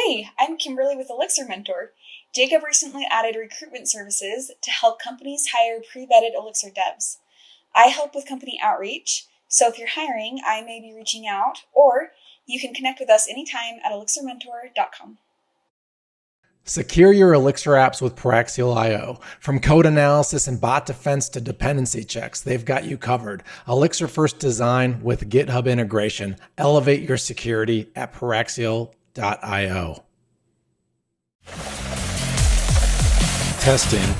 Hey, I'm Kimberly with Elixir Mentor. Jacob recently added recruitment services to help companies hire pre-vetted Elixir devs. I help with company outreach, so if you're hiring, I may be reaching out, or you can connect with us anytime at elixirmentor.com. Secure your Elixir apps with Paraxial.io. From code analysis and bot defense to dependency checks, they've got you covered. Elixir first design with GitHub integration. Elevate your security at Paraxial.io. Testing.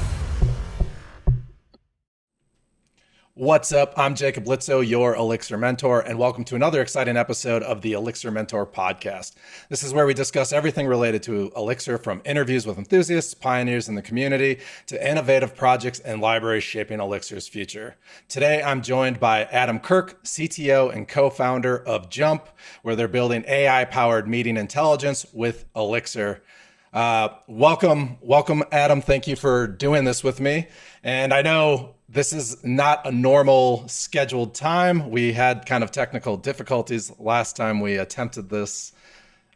What's up? I'm Jacob Litzo, your Elixir Mentor, and welcome to another exciting episode of the Elixir Mentor podcast. This is where we discuss everything related to Elixir, from interviews with enthusiasts, pioneers in the community, to innovative projects and libraries shaping Elixir's future. Today, I'm joined by Adam Kirk, CTO and co-founder of Jump, where they're building AI-powered meeting intelligence with Elixir. Welcome, Adam. Thank you for doing this with me. And I know this is not a normal scheduled time. We had kind of technical difficulties last time we attempted this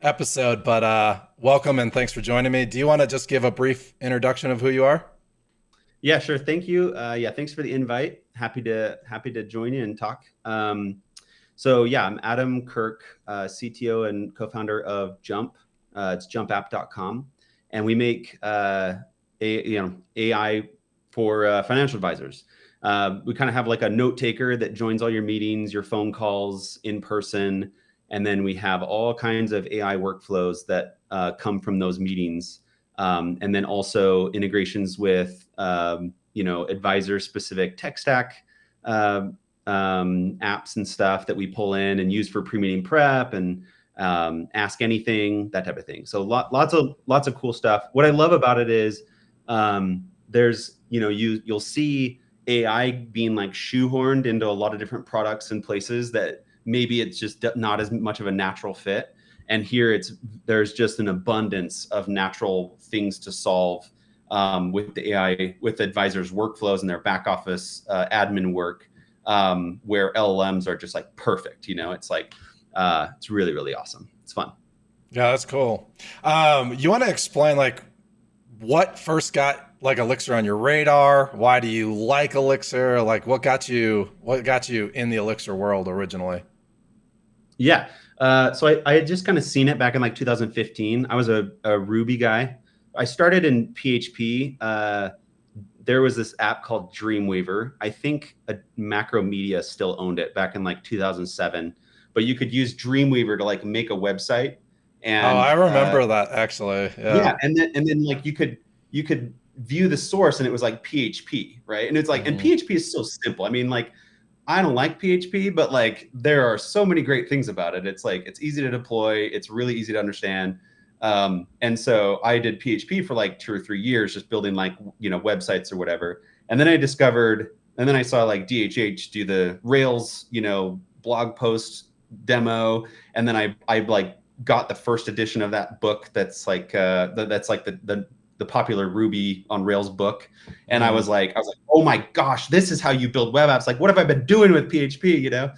episode, but welcome and thanks for joining me. Do you want to just give a brief introduction of who you are? Yeah, sure. Thank you. Thanks for the invite. Happy to join you and talk. I'm Adam Kirk, CTO and co-founder of Jump. It's jumpapp.com, and we make AI for financial advisors. We kind of have like a note taker that joins all your meetings, your phone calls in person, and then we have all kinds of AI workflows that come from those meetings, and then also integrations with advisor-specific tech stack apps and stuff that we pull in and use for pre-meeting prep and ask anything, that type of thing. So lots of cool stuff. What I love about it is you'll see AI being like shoehorned into a lot of different products and places that maybe it's just not as much of a natural fit. And here there's just an abundance of natural things to solve with the AI, with advisors' workflows and their back office admin work, where LLMs are just like perfect. It's like it's really, really awesome. It's fun. Yeah, that's cool. You want to explain like what first got like Elixir on your radar? Why do you like Elixir? Like what got you in the Elixir world originally? Yeah. So I had just kind of seen it back in like 2015. I was a Ruby guy. I started in PHP. There was this app called Dreamweaver. I think Macromedia still owned it back in like 2007. But you could use Dreamweaver to like make a website. And I remember that actually. Yeah. And then like you could view the source and it was like PHP, right? And it's like, and PHP is so simple. I mean, like, I don't like PHP, but like there are so many great things about it. It's like, it's easy to deploy. It's really easy to understand. And so I did PHP for like 2 or 3 years, just building like, websites or whatever. And then I saw like DHH do the Rails, blog post demo. And then I like got the first edition of that book. That's like, the popular Ruby on Rails book. And I was like, oh my gosh, this is how you build web apps. Like, what have I been doing with PHP,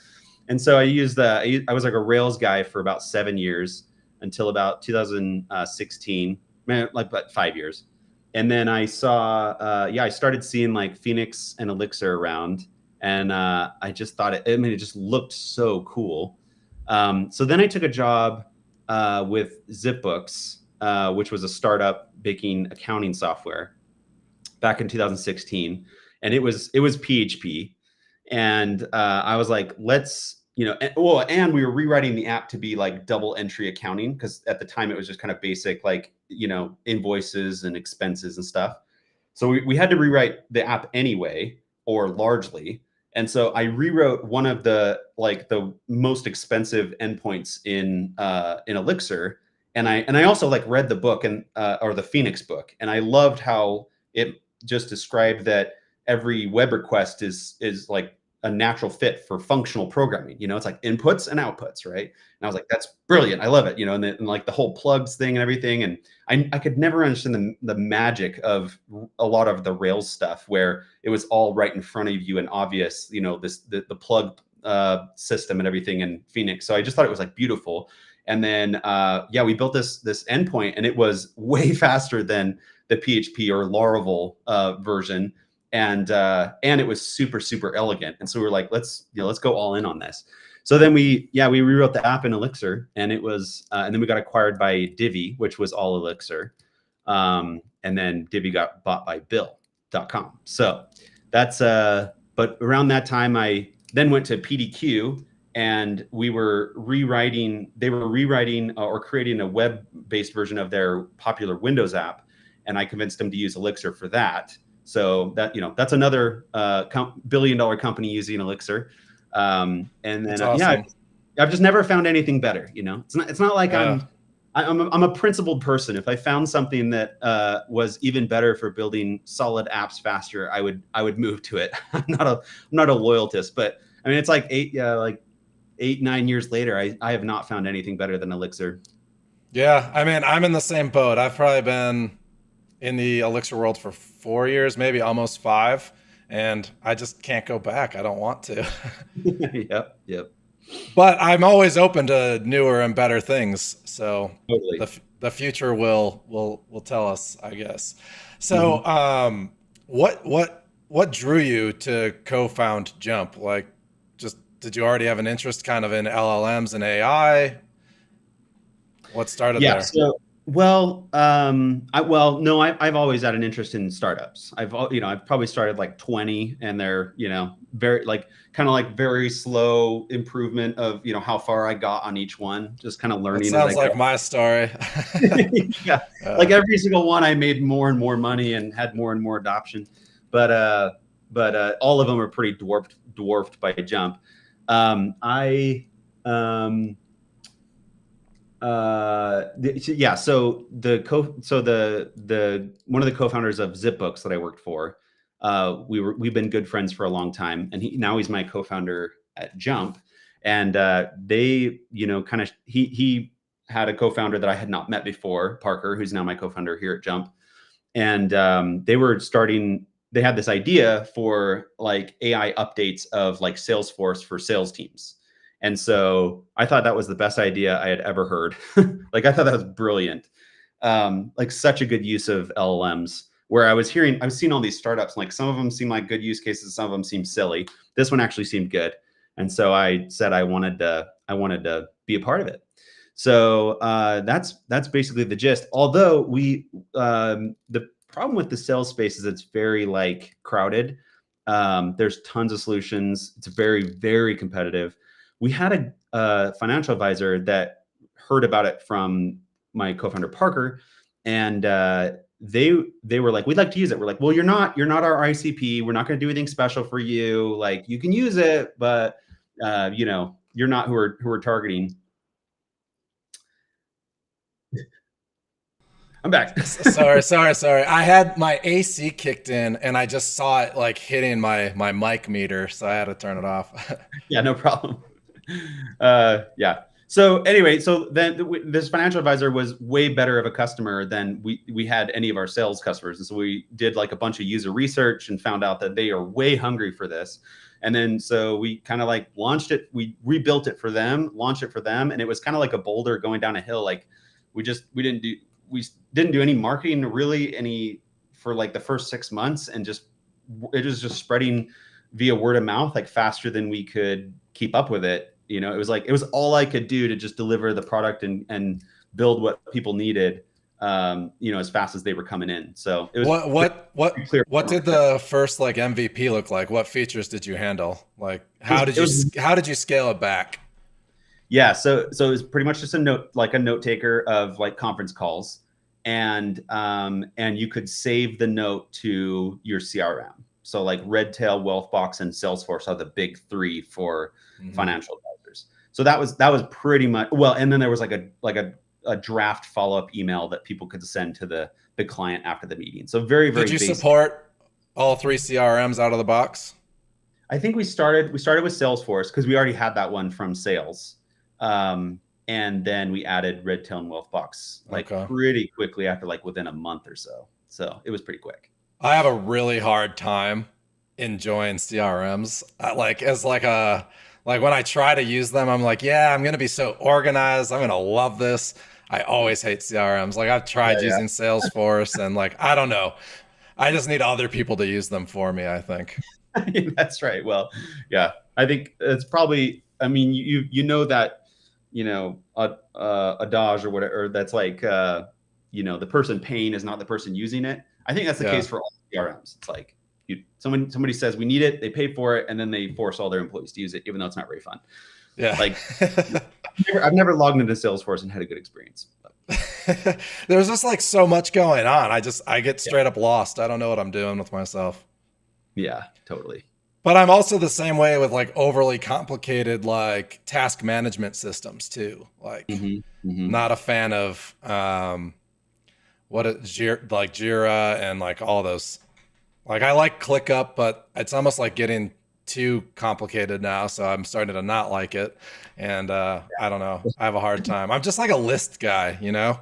And so I was like a Rails guy for about 7 years until about 2016, like about 5 years. And then I saw, I started seeing like Phoenix and Elixir around, and I just thought it just looked so cool. So then I took a job with ZipBooks, which was a startup making accounting software back in 2016. And it was PHP. And I was like, and we were rewriting the app to be like double entry accounting, because at the time it was just kind of basic, like, invoices and expenses and stuff. So we had to rewrite the app anyway, or largely. And so I rewrote one of the most expensive endpoints in Elixir. And I also like read the book or the Phoenix book, and I loved how it just described that every web request is like a natural fit for functional programming. It's like inputs and outputs, right? And I was like, that's brilliant. I love it. And like the whole plugs thing and everything. And I could never understand the magic of a lot of the Rails stuff, where it was all right in front of you and obvious, the plug system and everything in Phoenix. So I just thought it was like beautiful. And then, we built this endpoint, and it was way faster than the PHP or Laravel version. And it was super, super elegant. And so we were like, let's go all in on this. So then we rewrote the app in Elixir, and it was, and then we got acquired by Divi, which was all Elixir. And then Divi got bought by Bill.com. So that's, but around that time, I then went to PDQ, and they were rewriting or creating a web-based version of their popular Windows app. And I convinced them to use Elixir for that. So that, that's another billion-dollar company using Elixir. And then, That's awesome. I've just never found anything better. It's not like I'm a principled person. If I found something that was even better for building solid apps faster, I would move to it. I'm not a loyalist, but I mean, it's like 8-9 years later, I have not found anything better than Elixir. Yeah, I mean, I'm in the same boat. I've probably been in the Elixir world for 4 years, maybe almost 5, and I just can't go back. I don't want to. Yep. But I'm always open to newer and better things. So totally. the future will tell us, I guess. So what drew you to co-found Jump? Like, just did you already have an interest kind of in LLMs and AI? What started there? So, no, I've always had an interest in startups. I've probably started like 20, and they're, very very slow improvement of, how far I got on each one, just kind of learning. That sounds like my story. Yeah. Like every single one, I made more and more money and had more and more adoption, but all of them are pretty dwarfed by Jump. So the one of the co-founders of ZipBooks that I worked for, we've been good friends for a long time, and he's my co-founder at Jump. And he had a co-founder that I had not met before, Parker, who's now my co-founder here at Jump. And they had this idea for like AI updates of like Salesforce for sales teams. And so I thought that was the best idea I had ever heard. Like, I thought that was brilliant. Like, such a good use of LLMs, where I was seeing all these startups, like some of them seem like good use cases, some of them seem silly. This one actually seemed good. And so I said I wanted to be a part of it. So that's basically the gist. Although the problem with the sales space is it's very like crowded. There's tons of solutions. It's very, very competitive. We had a financial advisor that heard about it from my co-founder Parker, and they were like, "We'd like to use it." We're like, "Well, you're not our ICP. We're not going to do anything special for you. Like, you can use it, but you're not who we're targeting." I'm back. Sorry. I had my AC kicked in, and I just saw it like hitting my mic meter, so I had to turn it off. Yeah, no problem. So anyway, so then this financial advisor was way better of a customer than we had any of our sales customers. And so we did like a bunch of user research and found out that they are way hungry for this. And then so we kind of like launched it. We rebuilt it for them, launched it for them. And it was kind of like a boulder going down a hill. Like we didn't do any marketing really for like the first 6 months. And it was just spreading via word of mouth, like faster than we could keep up with it. It was all I could do to just deliver the product and build what people needed, as fast as they were coming in. So it was what did the first like MVP look like? What features did you handle? Like, how did you scale it back? Yeah. So it was pretty much just a note taker of like conference calls, and you could save the note to your CRM. So like Redtail, Wealthbox, and Salesforce are the big 3 for financial advisors. So that was pretty much and then there was like a draft follow-up email that people could send to the client after the meeting. So very, very Did you basic. support all 3 CRMs out of the box? I think we started with Salesforce because we already had that one from sales. And then we added Redtail and Wealthbox pretty quickly after like within a month or so. So it was pretty quick. I have a really hard time enjoying CRMs. Like, as like a Like when I try to use them, I'm like, yeah, I'm going to be so organized. I'm going to love this. I always hate CRMs. Like I've tried Yeah, using Salesforce and like, I don't know. I just need other people to use them for me, I think. yeah. That's right. Well, yeah, I think it's probably, I mean, you know that, a Dodge or whatever, that's like, the person paying is not the person using it. I think that's the Yeah. case for all CRMs. It's like somebody says we need it, they pay for it, and then they force all their employees to use it, even though it's not very fun. Yeah. Like I've never logged into Salesforce and had a good experience. There's just like so much going on. I get straight up lost. I don't know what I'm doing with myself. Yeah, totally. But I'm also the same way with like overly complicated like task management systems too. Like not a fan of like Jira and like all those. Like I like ClickUp, but it's almost like getting too complicated now, so I'm starting to not like it. And I don't know. I have a hard time. I'm just like a list guy, you know?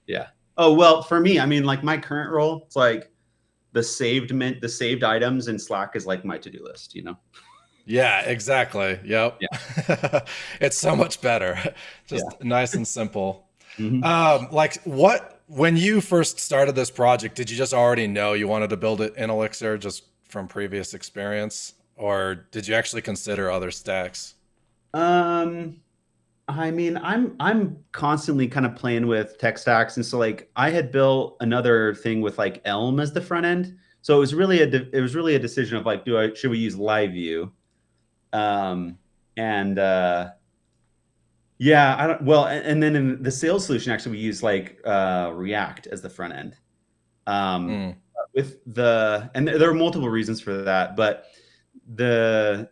Yeah. Oh, well, for me, I mean, like my current role, it's like the saved items in Slack is like my to-do list, Yeah, exactly. Yep. Yeah. It's so much better. Just nice and simple. Mhm. Like when you first started this project, did you just already know you wanted to build it in Elixir just from previous experience? Or did you actually consider other stacks? Um, I mean, I'm constantly kind of playing with tech stacks, and so like I had built another thing with like Elm as the front end. So it was really a decision of like, should we use LiveView? And Yeah, I don't. Well, and then in the sales solution, actually, we use like React as the front end. Um, Mm. and there are multiple reasons for that, but the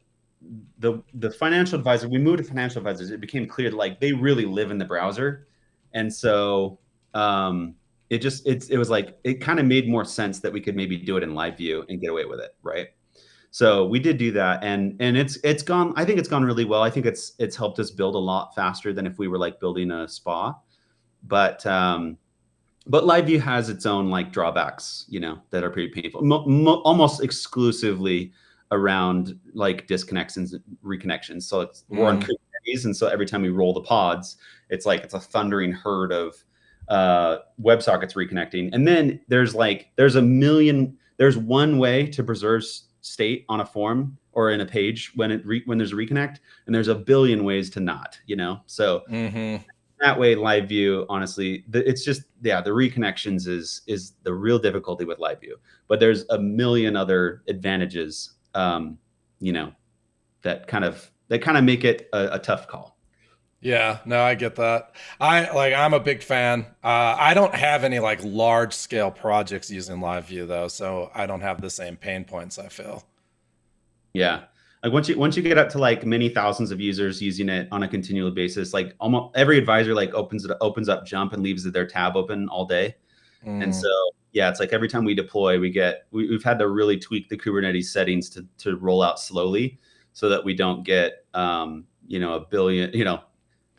the financial advisor, we moved to financial advisors. It became clear that like they really live in the browser, and so it was like it kind of made more sense that we could maybe do it in LiveView and get away with it, right? So we did do that, and it's gone. I think it's gone really well. I think it's helped us build a lot faster than if we were like building a spa. But LiveView has its own like drawbacks, that are pretty painful. Almost exclusively around like disconnects and reconnections. So we're on Kubernetes, and so every time we roll the pods, it's a thundering herd of WebSockets reconnecting. And then there's one way to preserve state on a form or in a page when there's a reconnect, and there's a billion ways to not, so that way LiveView, honestly, it's just the reconnections is the real difficulty with LiveView, but there's a million other advantages that kind of make it a tough call. Yeah, no, I get that. I'm a big fan. I don't have any like large scale projects using LiveView though, so I don't have the same pain points, I feel. Yeah. Like once you get up to like many thousands of users using it on a continual basis, like almost every advisor like opens up Jump and leaves their tab open all day. And so yeah, it's like every time we deploy, we've had to really tweak the Kubernetes settings to roll out slowly so that we don't get a billion,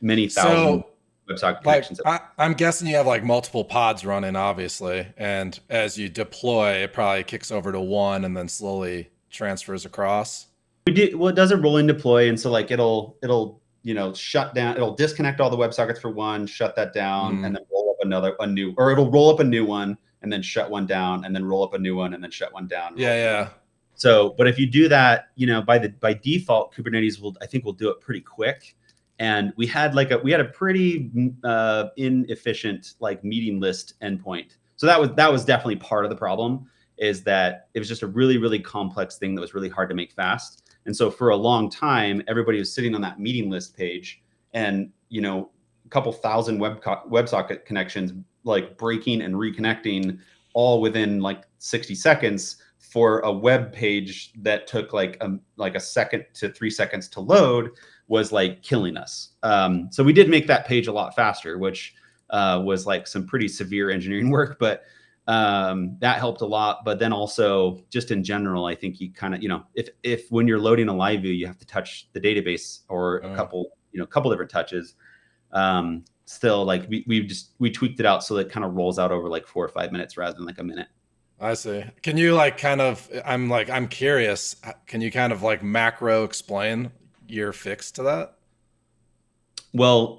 many thousand WebSocket connections. I'm guessing you have like multiple pods running, obviously, and as you deploy, it probably kicks over to one and then slowly transfers across. Well, it does a rolling deploy, and so like it'll shut down, it'll disconnect all the WebSockets for one, shut that down, and then roll up it'll roll up a new one and then shut one down, and then roll up a new one and then shut one down. Yeah. So, but if you do that, by default, Kubernetes will do it pretty quick. And we had a pretty inefficient like meeting list endpoint. So that was definitely part of the problem, is that it was just a really, really complex thing that was really hard to make fast. And so for a long time, everybody was sitting on that meeting list page, and a couple thousand WebSocket connections like breaking and reconnecting all within like 60 seconds for a web page that took like a second to 3 seconds to load, was like killing us. So we did make that page a lot faster, which was like some pretty severe engineering work, but that helped a lot. But then also just in general, I think you kind of, if when you're loading a LiveView, you have to touch the database or a couple different touches. Still, like we tweaked it out so that it kind of rolls out over like 4 or 5 minutes rather than like a minute. I see. Can you like kind of, I'm curious, can you kind of like macro explain, your fix to that? Well,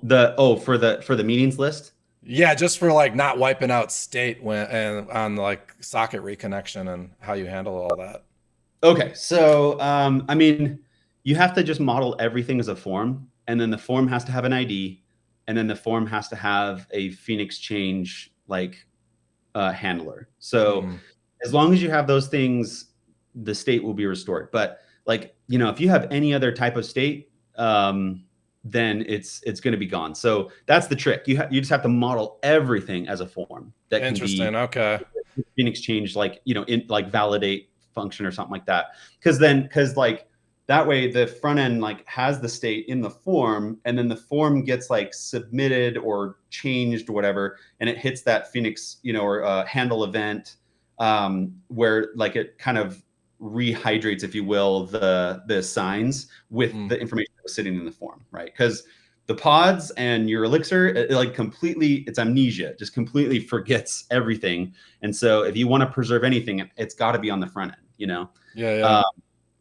for the meetings list. Yeah, just for like not wiping out state when and on like socket reconnection and how you handle all that. Okay, so I mean, you have to just model everything as a form, and then the form has to have an ID, and then the form has to have a Phoenix change like handler. So as long as you have those things, the state will be restored. But like, you know, if you have any other type of state, then it's going to be gone. So that's the trick. You just have to model everything as a form that can be okay. Phoenix change, like, you know, in like validate function or something like that. Because like that way the front end like has the state in the form, and then the form gets like submitted or changed or whatever, and it hits that Phoenix, you know, or handle event, where like it kind of rehydrates, if you will, the signs with the information that was sitting in the form, right? Because the pods and your Elixir, it like completely, it's amnesia, just completely forgets everything. And so if you want to preserve anything, it's got to be on the front end, you know? Yeah.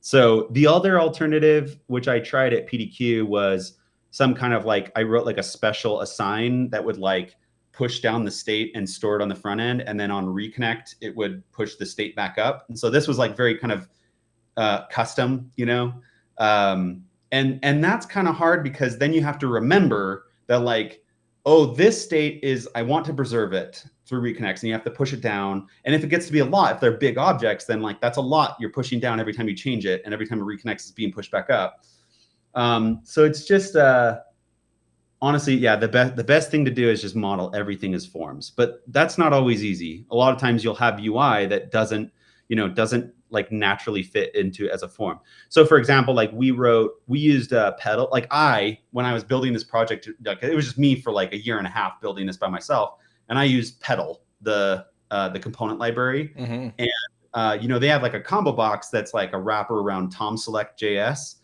So the other alternative, which I tried at PDQ, was some kind of like, I wrote like a special assign that would like push down the state and store it on the front end. And then on reconnect, it would push the state back up. And so this was like very kind of custom, you know? And that's kind of hard, because then you have to remember that like, oh, this state is, I want to preserve it through reconnects, and you have to push it down. And if it gets to be a lot, if they're big objects, then like that's a lot you're pushing down every time you change it, and every time it reconnects, it's being pushed back up. So it's just honestly, yeah, the best thing to do is just model everything as forms, but that's not always easy. A lot of times you'll have UI that doesn't like naturally fit into as a form. So for example, like we used Pedal. Like when I was building this project, like it was just me for like a year and a half building this by myself. And I used Pedal, the component library. And, you know, they have like a combo box that's like a wrapper around TomSelect.js.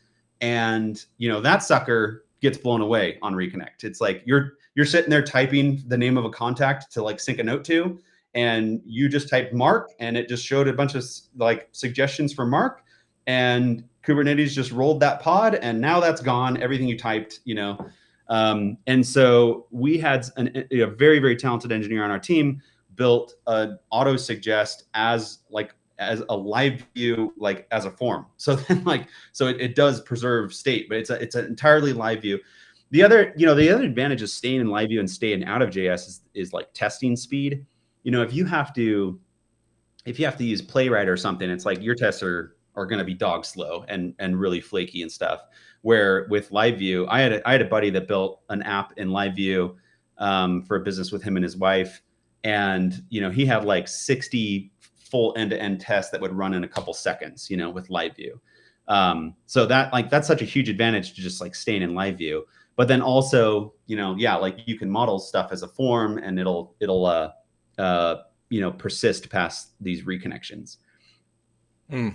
And, you know, that sucker gets blown away on reconnect. It's like you're sitting there typing the name of a contact to like sync a note to, and you just typed Mark, and it just showed a bunch of like suggestions for Mark, and Kubernetes just rolled that pod, and now that's gone. Everything you typed, you know. And so we had a very, very talented engineer on our team built an auto suggest as a LiveView, like as a form. So then it does preserve state, but it's an entirely LiveView. The other advantage of staying in LiveView and staying out of JS is like testing speed. You know, if you have to use Playwright or something, it's like your tests are going to be dog slow and really flaky and stuff. Where with LiveView, I had a buddy that built an app in LiveView for a business with him and his wife, and you know, he had like 60 full end-to-end tests that would run in a couple seconds, you know, with LiveView. So that's such a huge advantage to just like staying in LiveView. But then also, you know, yeah, like you can model stuff as a form, and it'll you know, persist past these reconnections.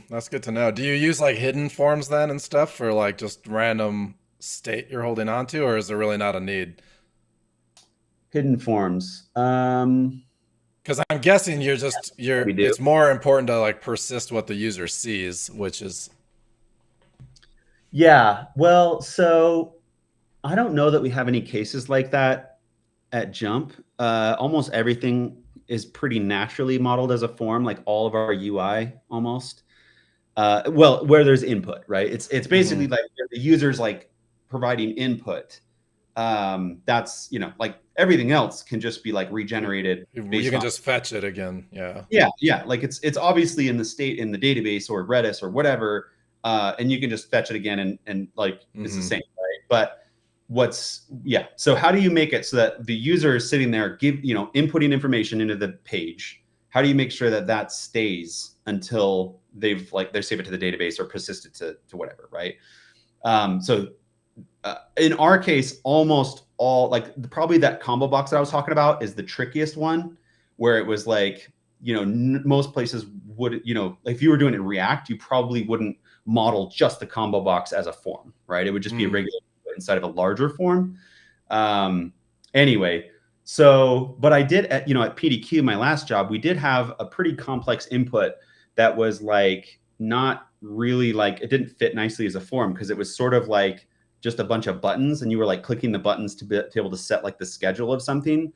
That's good to know. Do you use like hidden forms then and stuff for like just random state you're holding on to, or is there really not a need? Hidden forms. Because I'm guessing it's more important to like persist what the user sees, which is. Yeah, well, so I don't know that we have any cases like that at Jump. Almost everything is pretty naturally modeled as a form, like all of our UI almost. Well, where there's input, right? It's basically like the user's like providing input. That's, you know, like everything else can just be like regenerated. You can just fetch it again. Yeah. Yeah. Like it's obviously in the state in the database or Redis or whatever, and you can just fetch it again and like it's the same, right? But so how do you make it so that the user is sitting there inputting information into the page? How do you make sure that stays until they save it to the database or persist it to whatever, right? So in our case, almost all, like probably that combo box that I was talking about is the trickiest one, where it was like, you know, most places would, you know, if you were doing it in React, you probably wouldn't model just the combo box as a form, right? It would just be a regular inside of a larger form. Anyway, so, but I did at PDQ, my last job, we did have a pretty complex input that was like not really like, it didn't fit nicely as a form, because it was sort of like just a bunch of buttons, and you were like clicking the buttons to able to set like the schedule of something.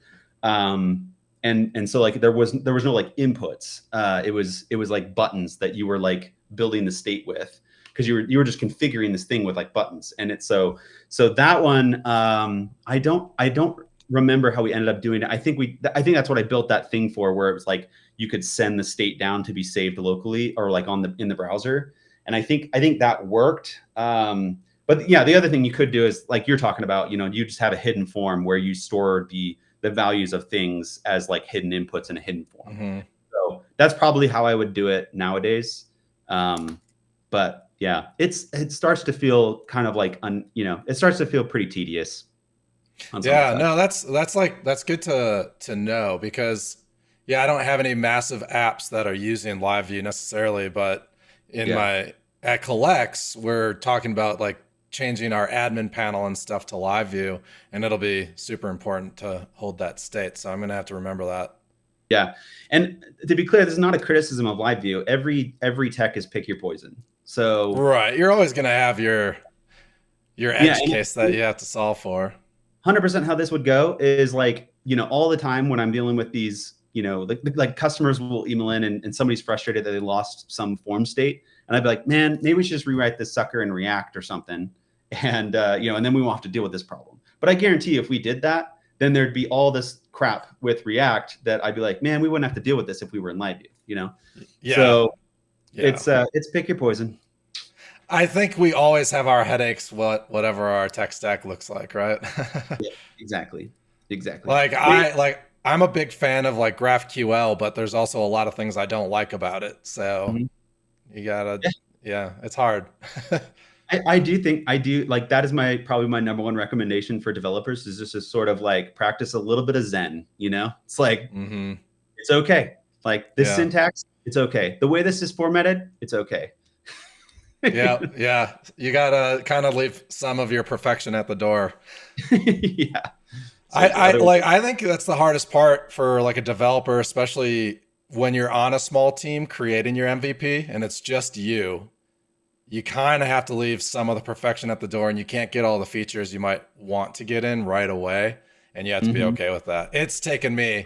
And so like there was no like inputs. It was like buttons that you were like building the state with, because you were just configuring this thing with like buttons. And it's so that one, I don't remember how we ended up doing it. I think that's what I built that thing for, where it was like you could send the state down to be saved locally or like in the browser. And I think that worked. But yeah, the other thing you could do is like you're talking about, you just have a hidden form where you store the values of things as like hidden inputs in a hidden form. Mm-hmm. So that's probably how I would do it nowadays. But yeah, it starts to feel kind of like, it starts to feel pretty tedious. Yeah, no, that's good to know, because I don't have any massive apps that are using LiveView necessarily, but at Collects, we're talking about like changing our admin panel and stuff to LiveView, and it'll be super important to hold that state. So I'm going to have to remember that. Yeah. And to be clear, this is not a criticism of LiveView. Every tech is pick your poison. So right. You're always going to have your edge case that you have to solve for. 100% how this would go is like, all the time when I'm dealing with these, like customers will email in and somebody's frustrated that they lost some form state. And I'd be like, man, maybe we should just rewrite this sucker in React or something. And, and then we won't have to deal with this problem. But I guarantee you, if we did that, then there'd be all this crap with React that I'd be like, man, we wouldn't have to deal with this if we were in LiveView, Yeah. So it's pick your poison. I think we always have our headaches, whatever our tech stack looks like, right? Yeah, exactly. I'm a big fan of like GraphQL, but there's also a lot of things I don't like about it. So you gotta, it's hard. I do like that is probably my number one recommendation for developers, is just to sort of like practice a little bit of Zen. It's like it's okay. Like this syntax, it's okay. The way this is formatted, it's okay. Yeah. You gotta kind of leave some of your perfection at the door. Yeah. I think that's the hardest part for like a developer, especially when you're on a small team creating your MVP and it's just you. You kind of have to leave some of the perfection at the door, and you can't get all the features you might want to get in right away. And you have to be okay with that. It's taken me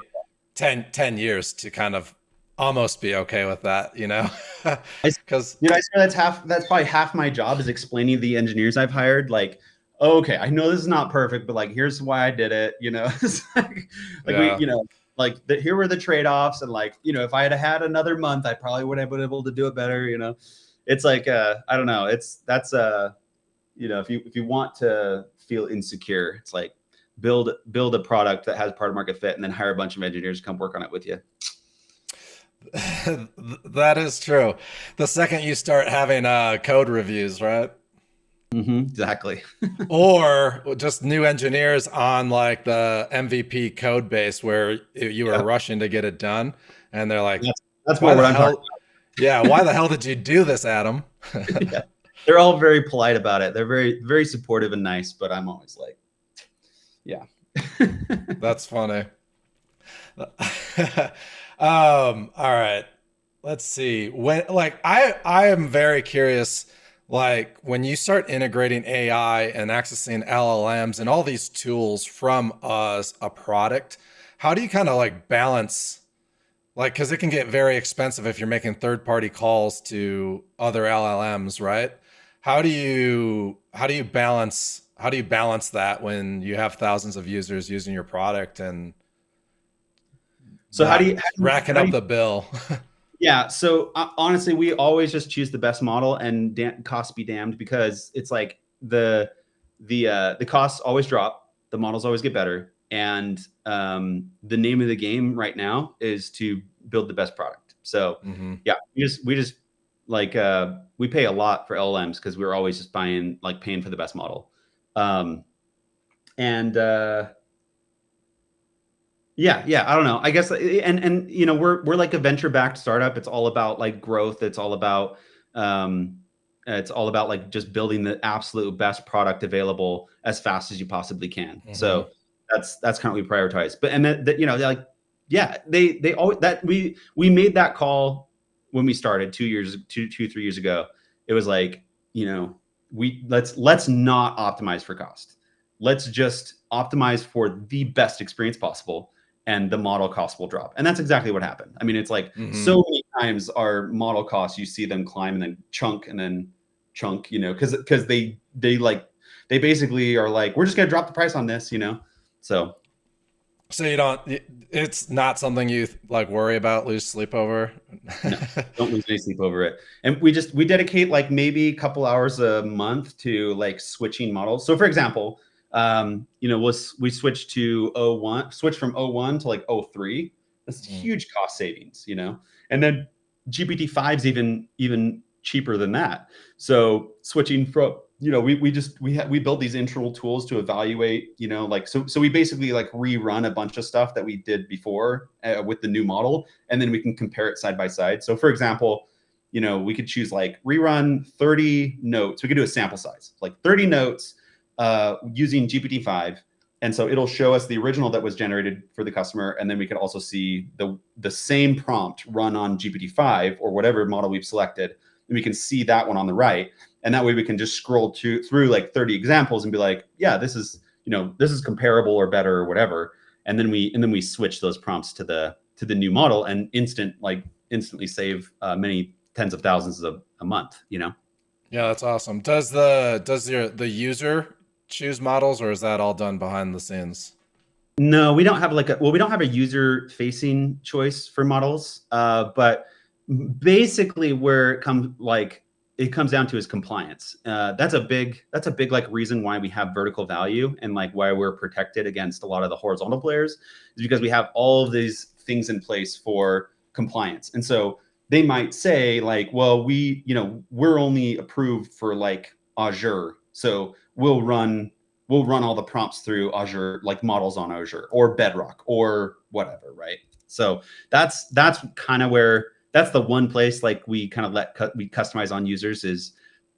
10 years to kind of almost be okay with that, because I swear that's probably half my job, is explaining to the engineers I've hired, like, oh, okay, I know this is not perfect, but like, here's why I did it. It's here were the trade-offs, and like, if I had another month, I probably would have been able to do it better. It's like, I don't know. That's if you want to feel insecure, it's like build a product that has product market fit, and then hire a bunch of engineers to come work on it with you. That is true. The second you start having code reviews, right? Exactly. Or just new engineers on like the MVP code base where you were rushing to get it done, and they're like, that's what I'm talking about. Yeah, why the hell did you do this, Adam? Yeah. They're all very polite about it. They're very, very supportive and nice, but I'm always like, yeah. That's funny. All right. Let's see. When I am very curious, like when you start integrating AI and accessing LLMs and all these tools from a product, how do you kind of like balance, like, because it can get very expensive if you're making third-party calls to other LLMs, right? How do you balance that when you have thousands of users using your product, and so how do you racking up the bill? Yeah. So honestly, we always just choose the best model, and costs be damned, because it's like the costs always drop, the models always get better. And the name of the game right now is to build the best product. So we just like, we pay a lot for LLMs because we're always just paying for the best model. I don't know. I guess, and we're like a venture-backed startup. It's all about like growth. It's all about like just building the absolute best product available as fast as you possibly can. So that's kind of what we prioritize. But they always, that we made that call when we started 3 years ago. It was like, let's not optimize for cost. Let's just optimize for the best experience possible, and the model cost will drop. And that's exactly what happened. I mean, it's like so many times our model costs, you see them climb and then chunk and then chunk, because they basically are like, we're just gonna drop the price on this, So you don't, it's not something you like worry about, lose sleep over? No, don't lose any sleep over it. And we dedicate like maybe a couple hours a month to like switching models. So for example, we switched from O1 to like O3. That's huge cost savings, and then GPT-5 is even cheaper than that. So switching from, we build these internal tools to evaluate, so we basically like rerun a bunch of stuff that we did before with the new model, and then we can compare it side by side. So for example, we could choose like rerun 30 notes. We could do a sample size, like 30 notes using GPT-5. And so it'll show us the original that was generated for the customer. And then we can also see the same prompt run on GPT-5 or whatever model we've selected. And we can see that one on the right. And that way we can just scroll through like 30 examples and be like, yeah, this is comparable or better or whatever. And then we switch those prompts to the new model and instantly save many tens of thousands a month, Yeah, that's awesome. Does the user choose models, or is that all done behind the scenes? No, we don't have we don't have a user facing choice for models. But basically where it comes down to is compliance. That's a big like reason why we have vertical value, and like why we're protected against a lot of the horizontal players, is because we have all of these things in place for compliance. And so they might say like, well, we're only approved for like Azure, so we'll run all the prompts through Azure, like models on Azure or Bedrock or whatever, right? So that's kind of where, that's the one place like we kind of we customize on users is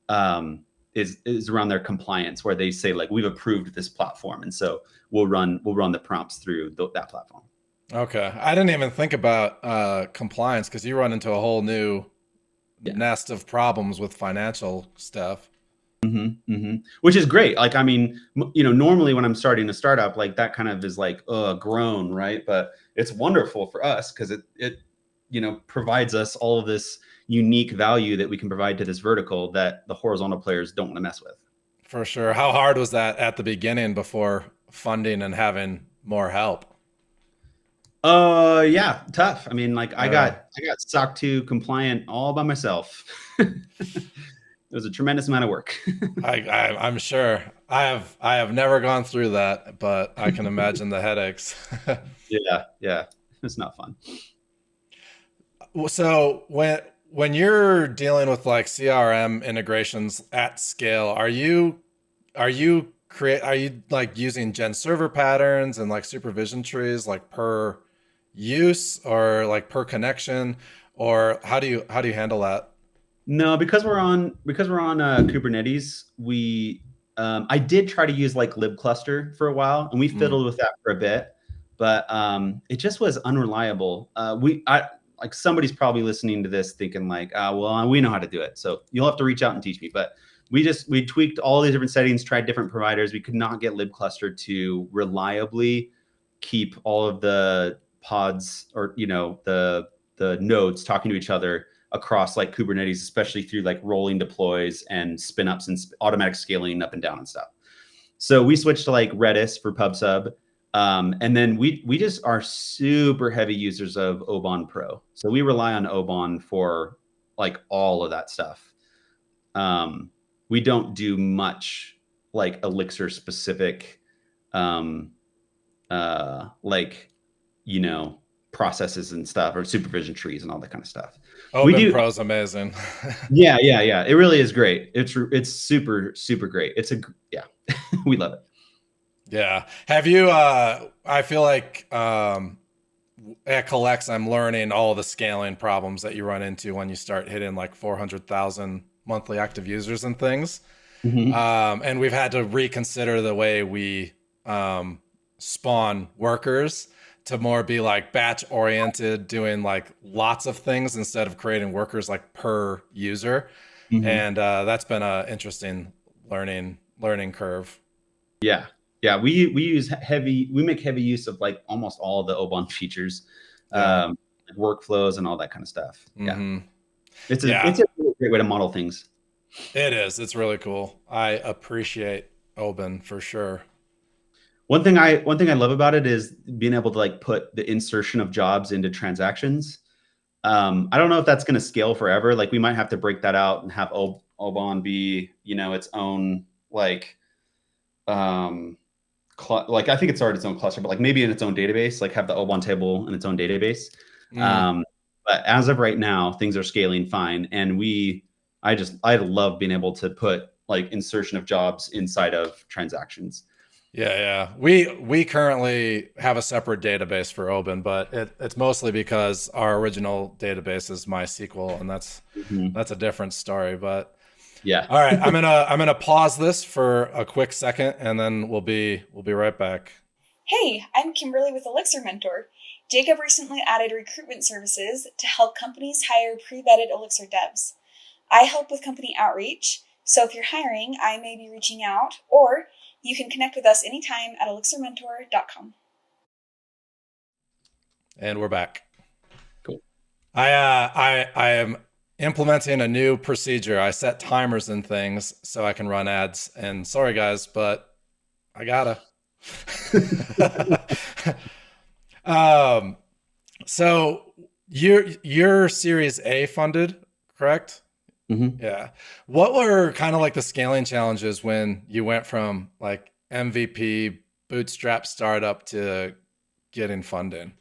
around their compliance, where they say like, we've approved this platform, and so we'll run the prompts through that platform. Okay, I didn't even think about compliance, because you run into a whole new nest of problems with financial stuff. Which is great. Like, I mean, normally when I'm starting a startup, like that kind of is like grown, right? But it's wonderful for us because it provides us all of this unique value that we can provide to this vertical that the horizontal players don't want to mess with. For sure. How hard was that at the beginning before funding and having more help? Yeah, tough. I mean, like I got SOC 2 compliant all by myself. It was a tremendous amount of work. I'm sure. I have never gone through that, but I can imagine the headaches. Yeah, it's not fun. So when you're dealing with like CRM integrations at scale, are you like using GenServer patterns and like supervision trees like per use or like per connection, or how do you handle that? No, because we're on Kubernetes, I did try to use like libcluster for a while, and we fiddled with that for a bit, but it just was unreliable. Like somebody's probably listening to this thinking like, well, we know how to do it, so you'll have to reach out and teach me. But we tweaked all these different settings, tried different providers. We could not get libcluster to reliably keep all of the pods or the nodes talking to each other across like Kubernetes, especially through like rolling deploys and spin ups and automatic scaling up and down and stuff. So we switched to like Redis for PubSub. And then we just are super heavy users of Oban Pro. So we rely on Oban for like all of that stuff. We don't do much like Elixir specific, processes and stuff, or supervision trees and all that kind of stuff. Oban Pro is amazing. Yeah. It really is great. It's super, super great. We love it. Yeah. Have you, I feel like at Collects, I'm learning all the scaling problems that you run into when you start hitting like 400,000 monthly active users and things. And we've had to reconsider the way we spawn workers to more be like batch oriented, doing like lots of things instead of creating workers like per user. And that's been an interesting learning curve. Yeah. Yeah. We make heavy use of like almost all of the Oban features, Yeah. like workflows and all that kind of stuff. Mm-hmm. Yeah. It's Yeah, a really great way to model things. it is. It's really cool. I appreciate Oban for sure. One thing I love about it is being able to like put the insertion of jobs into transactions. I don't know if that's going to scale forever. Like we might have to break that out and have Oban be, its own like, like I think it's already its own cluster, but like maybe in its own database, like have the Oban table in its own database. Mm. But as of right now, things are scaling fine, and I love being able to put like insertion of jobs inside of transactions. Yeah. We currently have a separate database for Oban, but it's mostly because our original database is MySQL, and that's a different story. But Yeah. all right, I'm gonna pause this for a quick second, and then we'll be right back. Hey, I'm Kimberly with Elixir Mentor. Jacob recently added recruitment services to help companies hire pre-vetted Elixir devs. I help with company outreach, so if you're hiring, I may be reaching out, or you can connect with us anytime at elixirmentor.com. And we're back. Cool. I am implementing a new procedure. I set timers and things so I can run ads. And sorry guys, but I gotta. So you're Series A funded, correct? Mm-hmm. Yeah. What were kind of like the scaling challenges when you went from like MVP bootstrap startup to getting funding?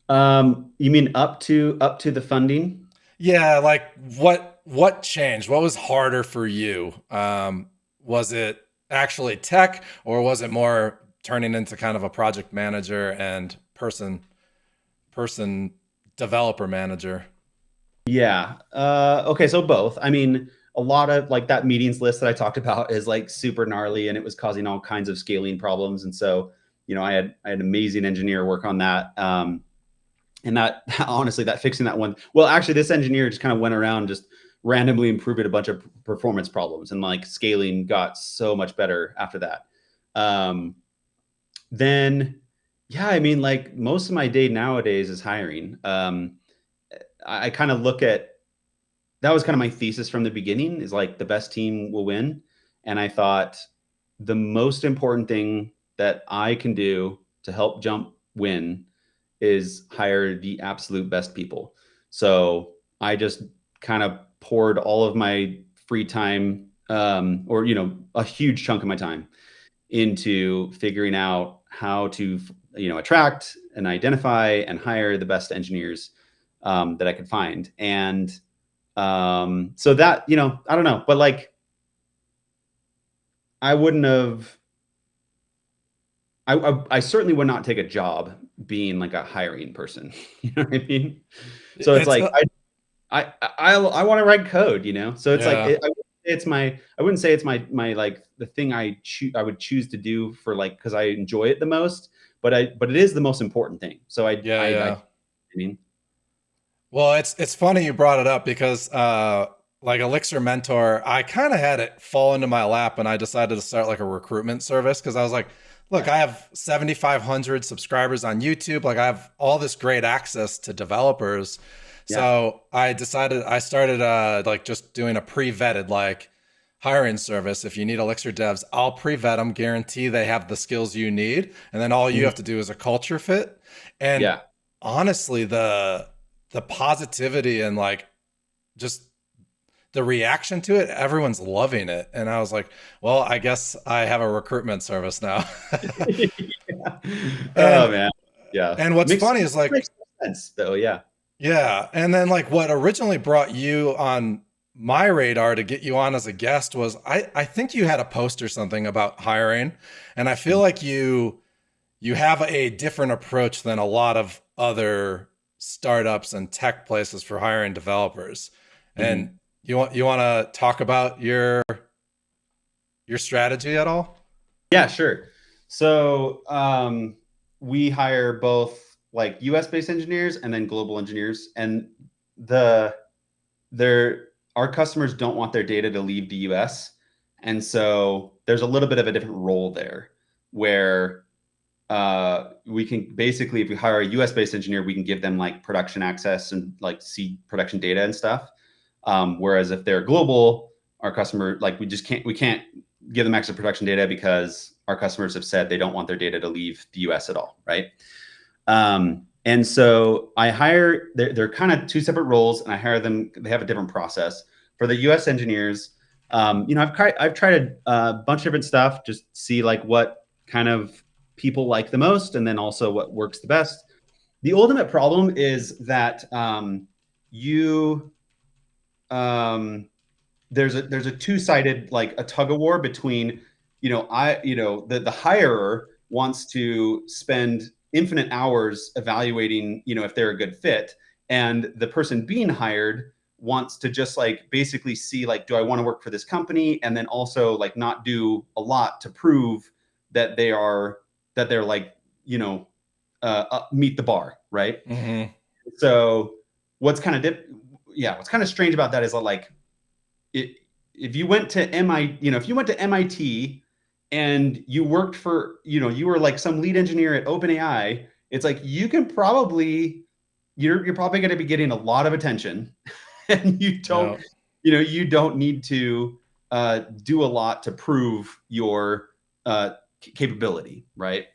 You mean up to the funding? Yeah, like what changed? What was harder for you? Was it actually tech, or was it more turning into kind of a project manager and person developer manager? Yeah. Okay. So both. I mean, a lot of like that meetings list that I talked about is like super gnarly, and it was causing all kinds of scaling problems. And so, I had an amazing engineer work on that. And that honestly, that fixing that one. Well, actually, this engineer just kind of went around just randomly improving a bunch of performance problems, and like scaling got so much better after that. Then, yeah, I mean, like most of my day nowadays is hiring. I kind of look at that was kind of my thesis from the beginning is like the best team will win. And I thought the most important thing that I can do to help Jump win is hire the absolute best people. So I just kind of poured all of my free time, or, a huge chunk of my time into figuring out how to, attract and identify and hire the best engineers that I could find. And so that, I don't know, but like, I wouldn't have, I certainly would not take a job being like a hiring person. You know what I mean? So it's like, I want to write code, so it's like, I wouldn't say it's my like the thing I would choose to do for like, cause I enjoy it the most, but it is the most important thing. So I mean, well, it's funny you brought it up because like Elixir Mentor, I kind of had it fall into my lap, and I decided to start like a recruitment service because I was like, look, I have 7,500 subscribers on YouTube. Like I have all this great access to developers. Yeah. So I started like just doing a pre-vetted like hiring service. If you need Elixir devs, I'll pre-vet them, guarantee they have the skills you need, and then all you have to do is a culture fit. And honestly, the positivity and like just the reaction to it, everyone's loving it. And I was like, well, I guess I have a recruitment service now. Oh man. Yeah. And what's funny is like, makes sense though. Yeah. Yeah. And then like what originally brought you on my radar to get you on as a guest was I think you had a post or something about hiring. And I feel like you have a different approach than a lot of other startups and tech places for hiring developers. And you want to talk about your strategy at all? Yeah, sure. So we hire both like US based engineers and then global engineers, and our customers don't want their data to leave the US. And so there's a little bit of a different role there where we can basically, if we hire a US based engineer, we can give them like production access and like see production data and stuff. Whereas if they're global, our customer, like we can't give them access to production data because our customers have said they don't want their data to leave the US at all, right? And so I hire, they're kind of two separate roles, and I hire them, they have a different process. For the US engineers, I've tried a bunch of different stuff, just see like what kind of people like the most, and then also what works the best. The ultimate problem is that there's a two-sided, like a tug of war between, the hirer wants to spend infinite hours evaluating, if they're a good fit, and the person being hired wants to just like basically see like, do I want to work for this company, and then also like not do a lot to prove that they're like, meet the bar, right? Mm-hmm. So what's kind of strange about that is that like, if you went to MIT and you worked for, you were like some lead engineer at OpenAI, it's like you can probably, you're probably going to be getting a lot of attention, and you don't need to do a lot to prove your capability, right?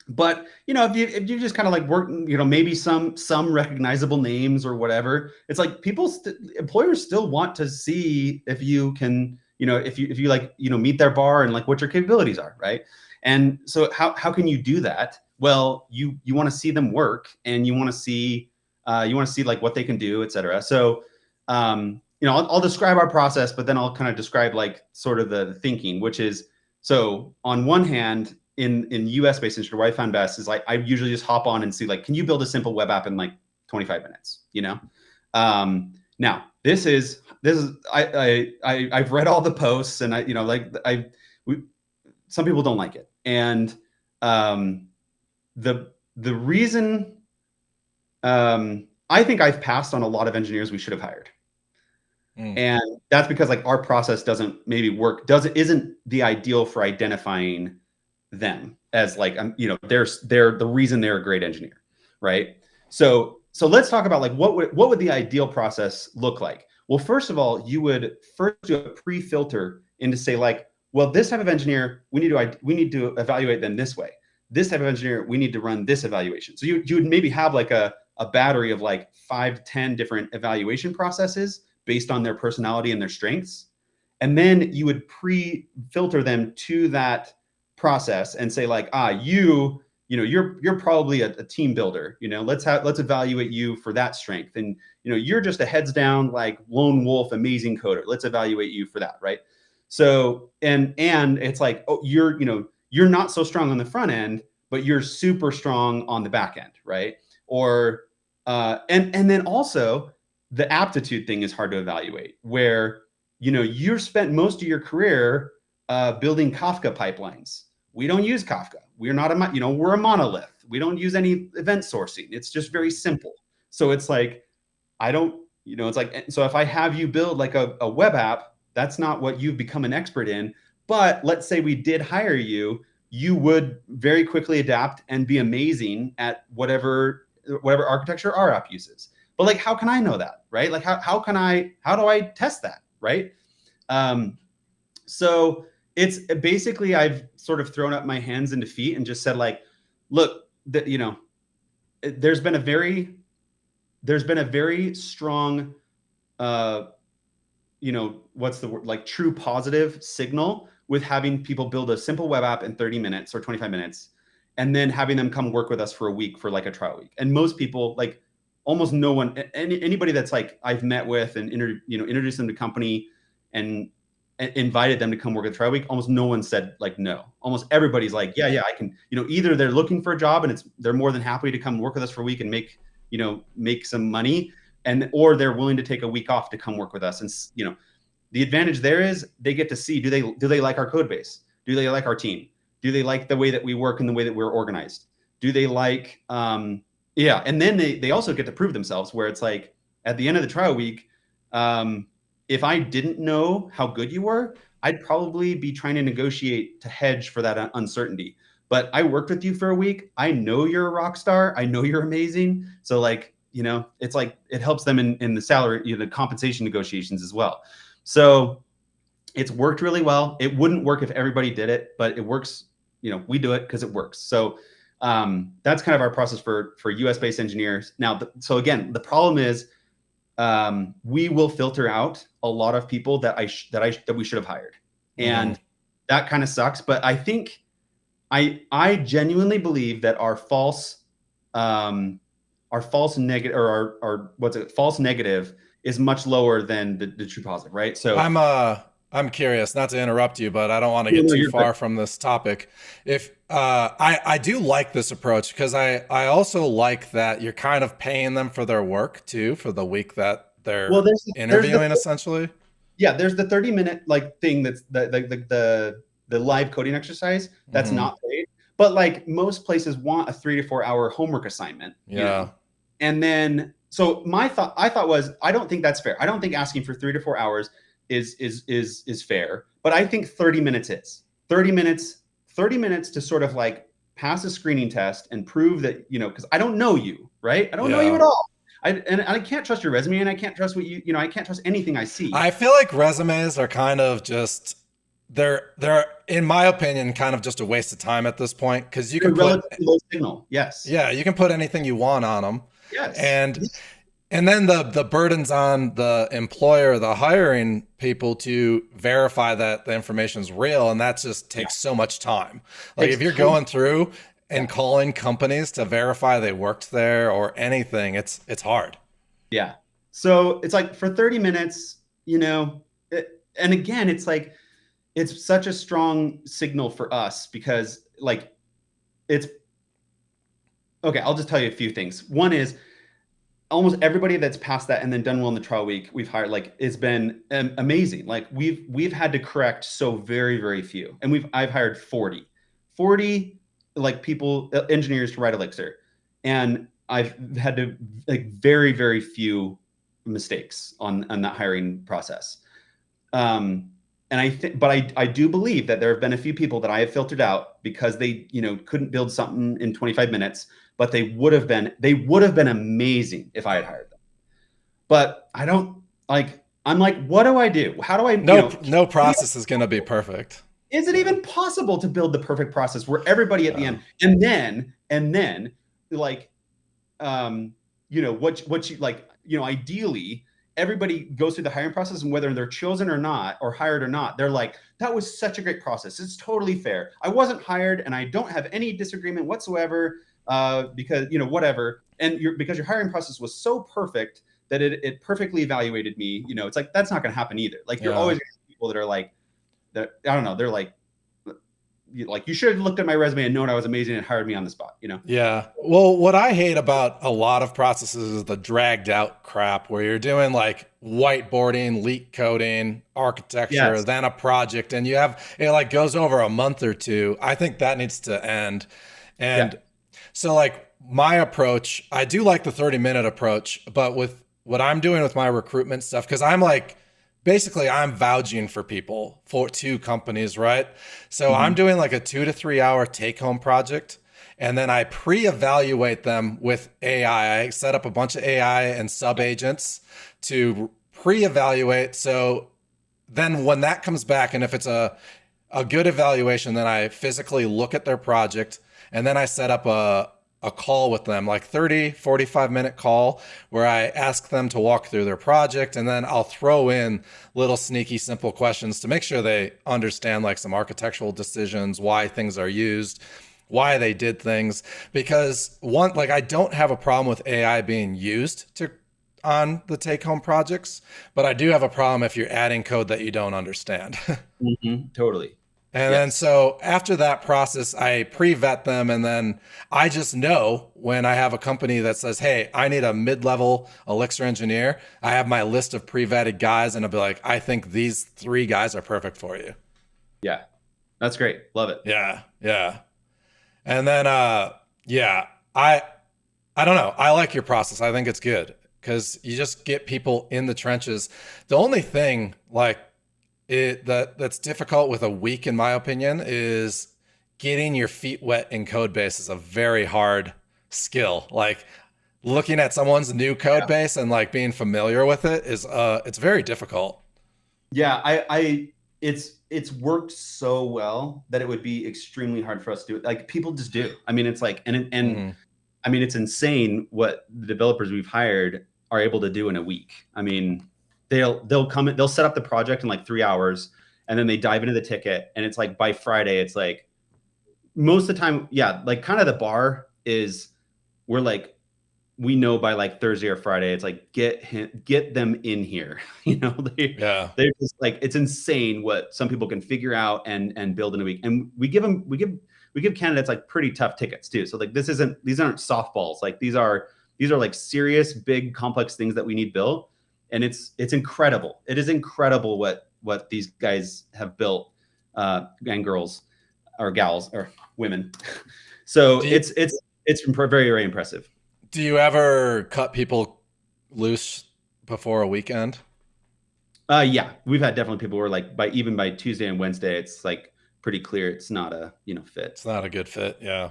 But if you just kind of like work, maybe some recognizable names or whatever, it's like employers still want to see if you can, if you like, meet their bar and like what your capabilities are, right? And so how can you do that? Well, you want to see them work, and you want to see like what they can do, et cetera. So I'll describe our process, but then I'll kind of describe like sort of the thinking, which is, so on one hand, in US based engineering, what I found best is like, I usually just hop on and see like, can you build a simple web app in like 25 minutes, Now I've read all the posts, and some people don't like it. And the reason I think I've passed on a lot of engineers we should have hired. And that's because like our process isn't the ideal for identifying them as like, they're the reason they're a great engineer, right? So let's talk about like what would the ideal process look like? Well, first of all, you would first do a pre-filter into say like, well, this type of engineer, we need to evaluate them this way. This type of engineer, we need to run this evaluation. So you would maybe have like a battery of like 5 to 10 different evaluation processes based on their personality and their strengths. And then you would pre-filter them to that process and say like, you're probably a team builder, let's evaluate you for that strength. And, you're just a heads down, like lone wolf, amazing coder. Let's evaluate you for that. Right. So, and it's like, oh, you're not so strong on the front end, but you're super strong on the back end. Right. Or, and then also the aptitude thing is hard to evaluate, where, you've spent most of your career building Kafka pipelines. We don't use Kafka. We're not we're a monolith. We don't use any event sourcing. It's just very simple. So it's like, it's like, so if I have you build like a web app, that's not what you've become an expert in. But let's say we did hire you, you would very quickly adapt and be amazing at whatever architecture our app uses. But like, how can I know that, right? Like, how do I test that, right? So it's basically, I've sort of thrown up my hands into feet and just said like, look, there's been a very strong, what's the word, like true positive signal with having people build a simple web app in 30 minutes or 25 minutes, and then having them come work with us for a week for like a trial week. And most people, like almost no one, anybody that's like I've met with and introduced them to company and invited them to come work at trial week, almost no one said like no. Almost everybody's like, yeah, I can. Either they're looking for a job and they're more than happy to come work with us for a week and make some money, or they're willing to take a week off to come work with us. And the advantage there is they get to see, do they like our code base? Do they like our team? Do they like the way that we work and the way that we're organized? Do they like and then they also get to prove themselves, where it's like at the end of the trial week, if I didn't know how good you were, I'd probably be trying to negotiate to hedge for that uncertainty. But I worked with you for a week. I know you're a rock star. I know you're amazing. So like, it's like it helps them in the salary, the compensation negotiations as well. So it's worked really well. It wouldn't work if everybody did it, but it works. We do it because it works. So that's kind of our process for US based engineers. Now, so again, the problem is we will filter out a lot of people that we should have hired, and that kind of sucks. But I think I genuinely believe that our false negative, or our false negative is much lower than the true positive, right? So I'm curious, not to interrupt you, but I don't want to get too far from this topic. If I do like this approach, because I also like that you're kind of paying them for their work too, for the week that they're interviewing, essentially. Yeah, there's the 30-minute thing that's the live coding exercise that's not paid, but like most places want a 3 to 4 hour homework assignment. Yeah. And then so I thought was, I don't think that's fair. I don't think asking for 3 to 4 hours is fair, but I think 30 minutes is 30 minutes to sort of like pass a screening test and prove that, because I don't know you, right? I don't know you at all. I can't trust your resume, and I can't trust what I can't trust anything I see. I feel like resumes are kind of just, they're in my opinion kind of just a waste of time at this point, because you can put low signal. Yes. Yeah, you can put anything you want on them. Yes. And then the burden's on the employer, the hiring people, to verify that the information is real, and that just takes so much time. Like if you're going through and calling companies to verify they worked there or anything, it's hard. Yeah. So it's like for 30 minutes, and again, it's like it's such a strong signal for us, because like it's okay. I'll just tell you a few things. One is, almost everybody that's passed that and then done well in the trial week we've hired, like, it's been amazing. Like we've had to correct so very, very few, and I've hired 40 like people, engineers to write Elixir, and I've had to like very, very few mistakes on that hiring process. And I think, but I do believe that there have been a few people that I have filtered out because they couldn't build something in 25 minutes. But they would have been amazing if I had hired them. But I don't I'm like, what do I do? How do I no process is going to be perfect. Is it even possible to build the perfect process where everybody at the end, and then like what you like, ideally everybody goes through the hiring process, and whether they're chosen or not, or hired or not, they're like, that was such a great process. It's totally fair. I wasn't hired and I don't have any disagreement whatsoever. Because whatever, and because your hiring process was so perfect that it perfectly evaluated me. It's like that's not going to happen either. Like you're always going to have people that are like, that I don't know, they're like you should have looked at my resume and known I was amazing and hired me on the spot. Yeah. Well, what I hate about a lot of processes is the dragged out crap where you're doing like whiteboarding, leak coding, architecture, then a project, and it like goes over a month or two. I think that needs to end. And so like my approach, I do like the 30-minute approach, but with what I'm doing with my recruitment stuff, because I'm like, basically I'm vouching for people for 2 companies, right? So I'm doing like a 2 to 3 hour take home project. And then I pre-evaluate them with AI. I set up a bunch of AI and sub agents to pre-evaluate. So then when that comes back, and if it's a good evaluation, then I physically look at their project. And then I set up a call with them, like 30, 45-minute call, where I ask them to walk through their project. And then I'll throw in little sneaky, simple questions to make sure they understand like some architectural decisions, why things are used, why they did things. Because I don't have a problem with AI being used on the take-home projects, but I do have a problem if you're adding code that you don't understand. Totally. And then so after that process, I pre-vet them, and then I just know when I have a company that says, hey, I need a mid-level Elixir engineer, I have my list of pre-vetted guys, and I'll be like, I think these 3 guys are perfect for you. Yeah, that's great. Love it. Yeah. And then, I don't know. I like your process. I think it's good because you just get people in the trenches. The only thing, like, that's difficult with a week, in my opinion, is getting your feet wet in code base is a very hard skill. Like looking at someone's new code base and like being familiar with it is it's very difficult. Yeah, I it's worked so well that it would be extremely hard for us to do it. Like people just do. I mean, it's like and I mean, it's insane what the developers we've hired are able to do in a week. I mean, they'll come in, they'll set up the project in like 3 hours, and then they dive into the ticket, and it's like by Friday, it's like most of the time, yeah, like kind of the bar is we're like we know by like Thursday or Friday, it's like get them in here. They're just like it's insane what some people can figure out and build in a week. And we give candidates like pretty tough tickets too. So like these aren't softballs. Like these are like serious, big, complex things that we need built. And it's incredible. It is incredible what these guys have built, and girls or gals or women. So it's very, very impressive. Do you ever cut people loose before a weekend? Yeah, we've had definitely people who are like by Tuesday and Wednesday, it's like pretty clear it's not a fit. It's not a good fit. Yeah.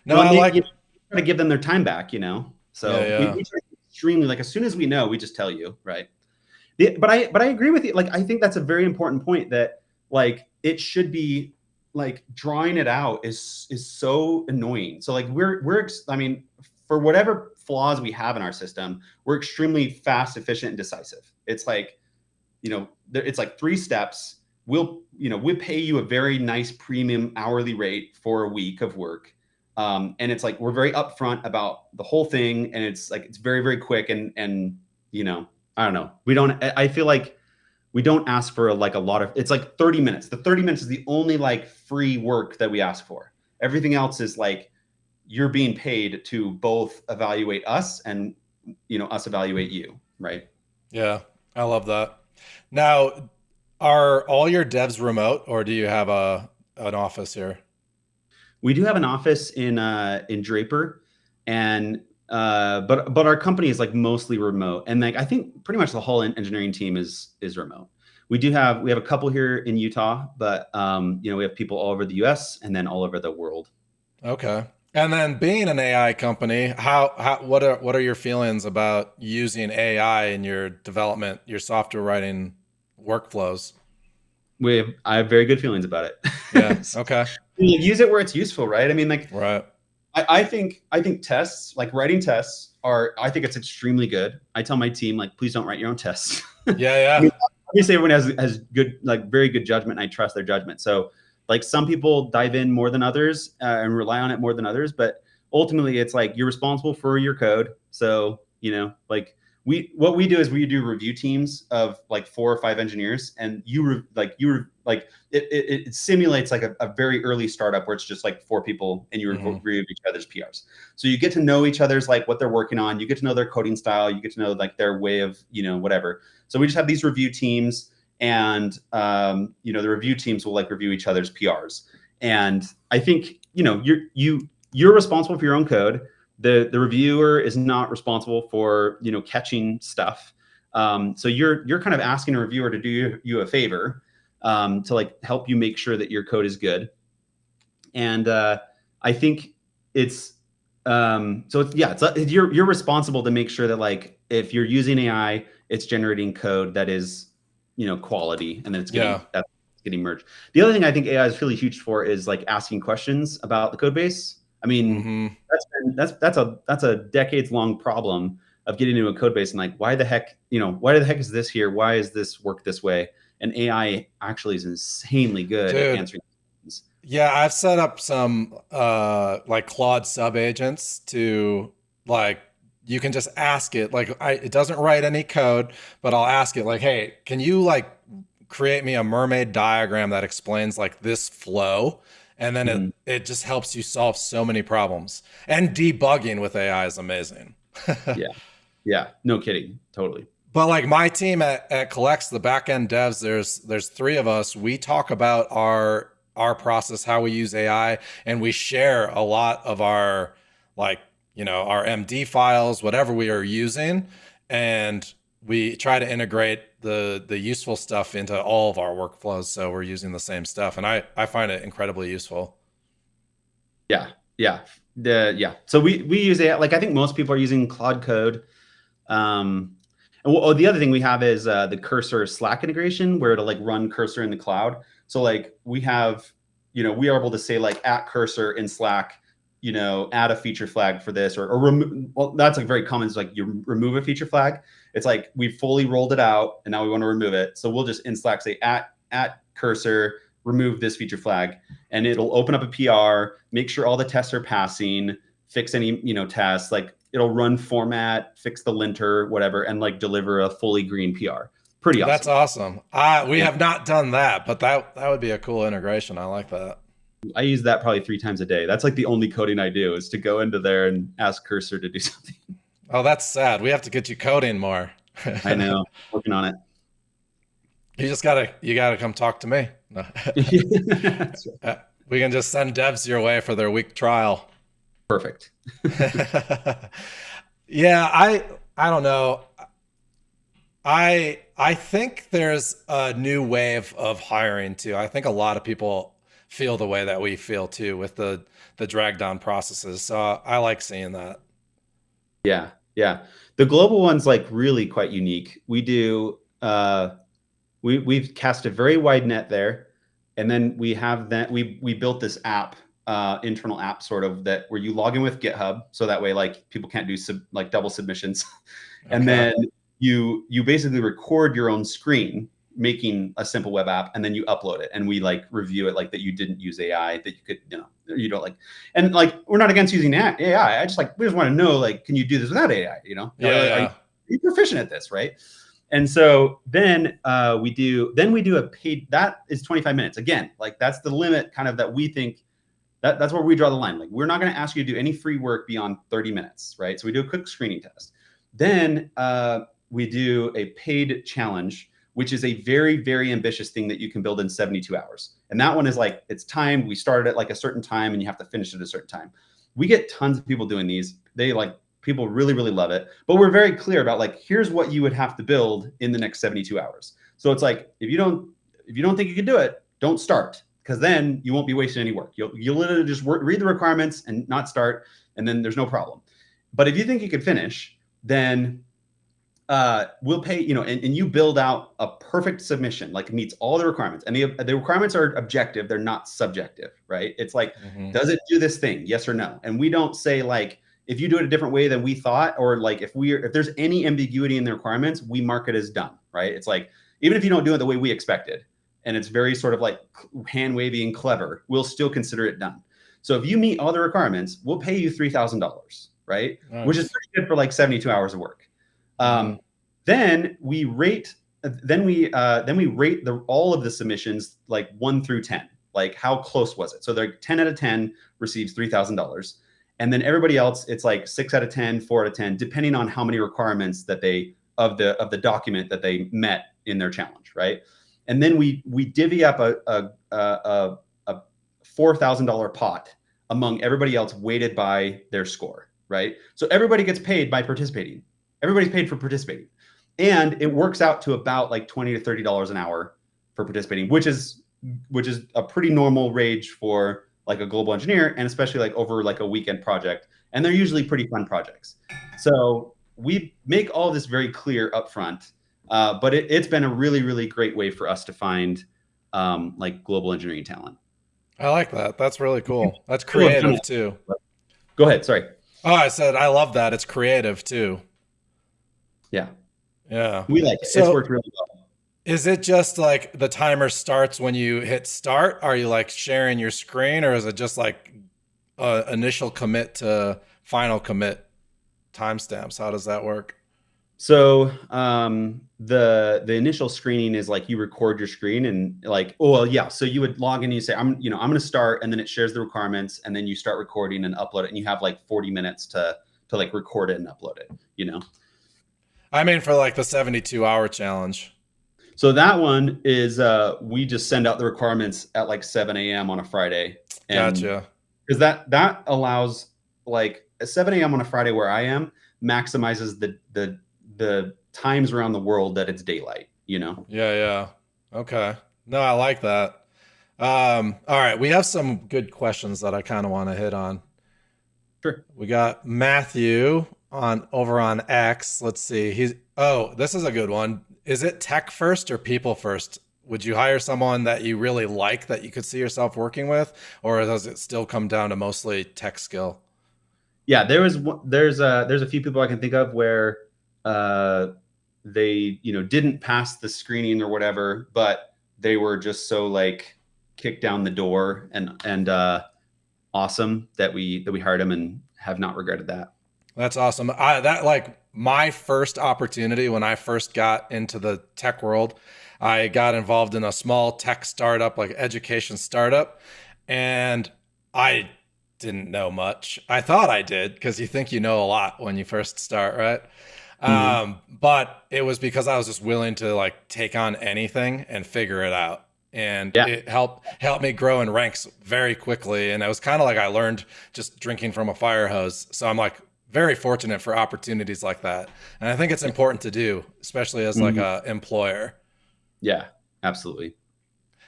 No, well, I try to give them their time back. So yeah. We try extremely like as soon as we know, we just tell you, right? But I agree with you. Like I think that's a very important point that like it should be like drawing it out is so annoying. So like I mean, for whatever flaws we have in our system, we're extremely fast, efficient, and decisive. It's like, it's like 3 steps. We'll pay you a very nice premium hourly rate for a week of work. And it's like, we're very upfront about the whole thing. And it's like, it's very, very quick. And I don't know. I feel like we don't ask for a lot of, it's like 30 minutes. The 30 minutes is the only like free work that we ask for. Everything else is like, you're being paid to both evaluate us and, us evaluate you. Right. Yeah. I love that. Now, are all your devs remote or do you have an office here? We do have an office in Draper, and but our company is like mostly remote, and like I think pretty much the whole engineering team is remote. We have a couple here in Utah, but we have people all over the US and then all over the world. Okay. And then being an AI company, what are your feelings about using AI in your development, your software writing workflows? I have very good feelings about it. Yeah. Okay. Use it where it's useful, right? I mean, like, right. I think tests, like writing tests, I think it's extremely good. I tell my team, like, please don't write your own tests. Yeah. I mean, obviously, everyone has good, like, very good judgment, and I trust their judgment. So, like, some people dive in more than others and rely on it more than others, but ultimately, it's like you're responsible for your code. So, like. What we do is we do review teams of like 4 or 5 engineers, and it simulates like a very early startup where it's just like 4 people and you review each other's PRs. So you get to know each other's like what they're working on. You get to know their coding style. You get to know like their way of whatever. So we just have these review teams, and the review teams will like review each other's PRs. And I think you're responsible for your own code. The reviewer is not responsible for catching stuff. So you're kind of asking a reviewer to do you a favor, to like help you make sure that your code is good. And I think it's you're responsible to make sure that like if you're using AI, it's generating code that is quality, and then it's getting merged. The other thing I think AI is really huge for is like asking questions about the code base. I mean, that's a decades long problem of getting into a code base and like, why the heck is this here? Why is this work this way? And AI actually is insanely good at answering questions. Yeah, I've set up some like Claude sub agents to like, you can just ask it like it doesn't write any code, but I'll ask it like, hey, can you like create me a mermaid diagram that explains like this flow? And then it just helps you solve so many problems. And debugging with AI is amazing. Yeah, no kidding, totally. But like my team at Collects, the backend devs, there's 3 of us. We talk about our process, how we use AI, and we share a lot of our our MD files, whatever we are using, and we try to integrate the useful stuff into all of our workflows, so we're using the same stuff, and I find it incredibly useful. Yeah, yeah, So we use AI. Like I think most people are using Claude Code. And the other thing we have is the Cursor Slack integration, where it'll like run Cursor in the cloud. So like we have, we are able to say like at Cursor in Slack, add a feature flag for this, or remove. Well, that's like very common. It's like you remove a feature flag. It's like we fully rolled it out and now we want to remove it. So we'll just in Slack say at Cursor, remove this feature flag, and it'll open up a PR, make sure all the tests are passing, fix any, tests, like it'll run format, fix the linter, whatever, and like deliver a fully green PR. Pretty awesome. That's awesome. We have not done that, but that would be a cool integration. I like that. I use that probably 3 times a day. That's like the only coding I do, is to go into there and ask Cursor to do something. Oh, that's sad. We have to get you coding more. I know. Working on it. You gotta come talk to me. No. We can just send devs your way for their week trial. Perfect. Yeah, I don't know. I think there's a new wave of hiring too. I think a lot of people feel the way that we feel too, with the drag down processes. So I like seeing that. Yeah. The global one's like really quite unique. We do we've cast a very wide net there, and then we have that we built this app, internal app sort of, that where you log in with GitHub, so that way like people can't do like double submissions. Okay. And then you basically record your own screen making a simple web app, and then you upload it, and we like review it, like that you didn't use AI, that you could, you don't like, and like we're not against using AI. We just want to know, like, can you do this without AI? Are you proficient at this, right? And so then we do a paid, that is 25 minutes. Again, like that's the limit kind of that we think that's where we draw the line. Like we're not going to ask you to do any free work beyond 30 minutes, right? So we do a quick screening test. Then we do a paid challenge, which is a very, very ambitious thing that you can build in 72 hours. And that one is like, it's timed. We started at like a certain time and you have to finish at a certain time. We get tons of people doing these. People really, really love it. But we're very clear about like, here's what you would have to build in the next 72 hours. So it's like, if you don't think you can do it, don't start, because then you won't be wasting any work. You'll literally just read the requirements and not start, and then there's no problem. But if you think you can finish, then we'll pay, and you build out a perfect submission, like it meets all the requirements. And the requirements are objective. They're not subjective, right? It's like, does it do this thing? Yes or no? And we don't say like, if you do it a different way than we thought, or like if there's any ambiguity in the requirements, we mark it as done, right? It's like, even if you don't do it the way we expected, and it's very sort of like hand wavy and clever, we'll still consider it done. So if you meet all the requirements, we'll pay you $3,000, right? Nice. Which is pretty good for like 72 hours of work. Then we rate all of the submissions, like 1 through 10, like how close was it? So they're 10 out of 10 receives $3,000. And then everybody else, it's like 6 out of 10, 4 out of 10, depending on how many requirements that of the document that they met in their challenge, right? And then we divvy up a $4,000 pot among everybody else, weighted by their score, right? So everybody gets paid by participating. Everybody's paid for participating, and it works out to about like $20 to $30 an hour for participating, which is a pretty normal range for like a global engineer, and especially like over like a weekend project. And they're usually pretty fun projects. So we make all of this very clear upfront, but it's been a really, really great way for us to find like global engineering talent. I like that. That's really cool. That's creative too. Go ahead. Sorry. Oh, I said, I love that. It's creative too. Yeah. Yeah. We like it. It's worked really well. Is it just like the timer starts when you hit start? Are you like sharing your screen, or is it just like initial commit to final commit timestamps? How does that work? So the initial screening is like you record your screen, and like, oh, well, yeah. So you would log in and you say, I'm going to start, and then it shares the requirements, and then you start recording and upload it, and you have like 40 minutes to like record it and upload it, I mean, for like the 72-hour challenge. So that one is we just send out the requirements at like 7 a.m. on a Friday. Gotcha. Because that allows, like, at 7 a.m. on a Friday where I am maximizes the times around the world that it's daylight, you know? Yeah. Okay. No, I like that. All right. We have some good questions that I kind of want to hit on. Sure. We got Matthew on over on X. Let's see. This is a good one. Is it tech first or people first? Would you hire someone that you really like that you could see yourself working with, or does it still come down to mostly tech skill? Yeah, there's a few people I can think of where they didn't pass the screening or whatever, but they were just so like kicked down the door and awesome that we hired them and have not regretted that. That's awesome. That like my first opportunity when I first got into the tech world, I got involved in a small tech startup, like education startup, and I didn't know much. I thought I did because you think you know a lot when you first start, right? But it was because I was just willing to like take on anything and figure it out. And it helped me grow in ranks very quickly. And it was kind of like I learned just drinking from a fire hose. So I'm like very fortunate for opportunities like that. And I think it's important to do, especially as like a employer. Yeah, absolutely.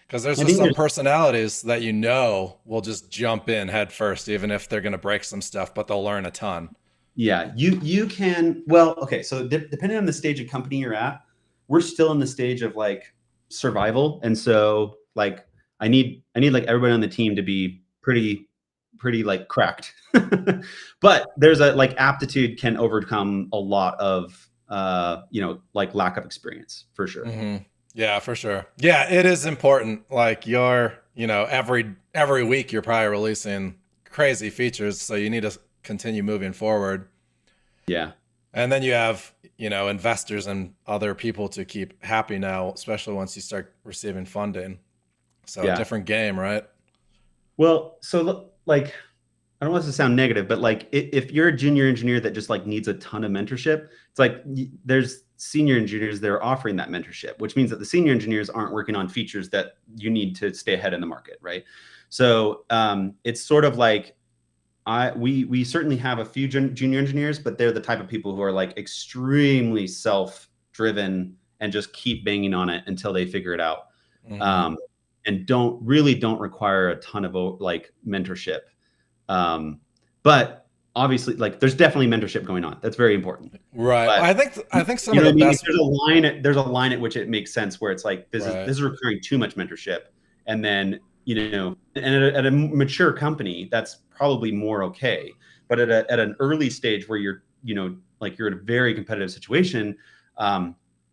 Because there's just some personalities that will just jump in head first, even if they're going to break some stuff, but they'll learn a ton. Yeah, you can. Well, okay. So depending on the stage of company you're at, we're still in the stage of like survival, and so like I need like everybody on the team to be pretty like cracked. But there's a like aptitude can overcome a lot of like lack of experience for sure. Mm-hmm. Yeah, for sure. Yeah, it is important. Like every week you're probably releasing crazy features, so you need to continue moving forward. Yeah. And then you have, investors and other people to keep happy now, especially once you start receiving funding. So a different game, right? Well, so like, I don't want this to sound negative, but like if you're a junior engineer that just like needs a ton of mentorship, it's like there's senior engineers that are offering that mentorship, which means that the senior engineers aren't working on features that you need to stay ahead in the market, right? So it's sort of like we certainly have a few junior engineers, but they're the type of people who are like extremely self-driven and just keep banging on it until they figure it out, and don't require a ton of like mentorship. But obviously, like there's definitely mentorship going on. That's very important. Right. But, I think some of the best. There's a line at which it makes sense where it's like this is requiring too much mentorship, and then and at a mature company that's probably more okay. But at an early stage where you're like you're in a very competitive situation,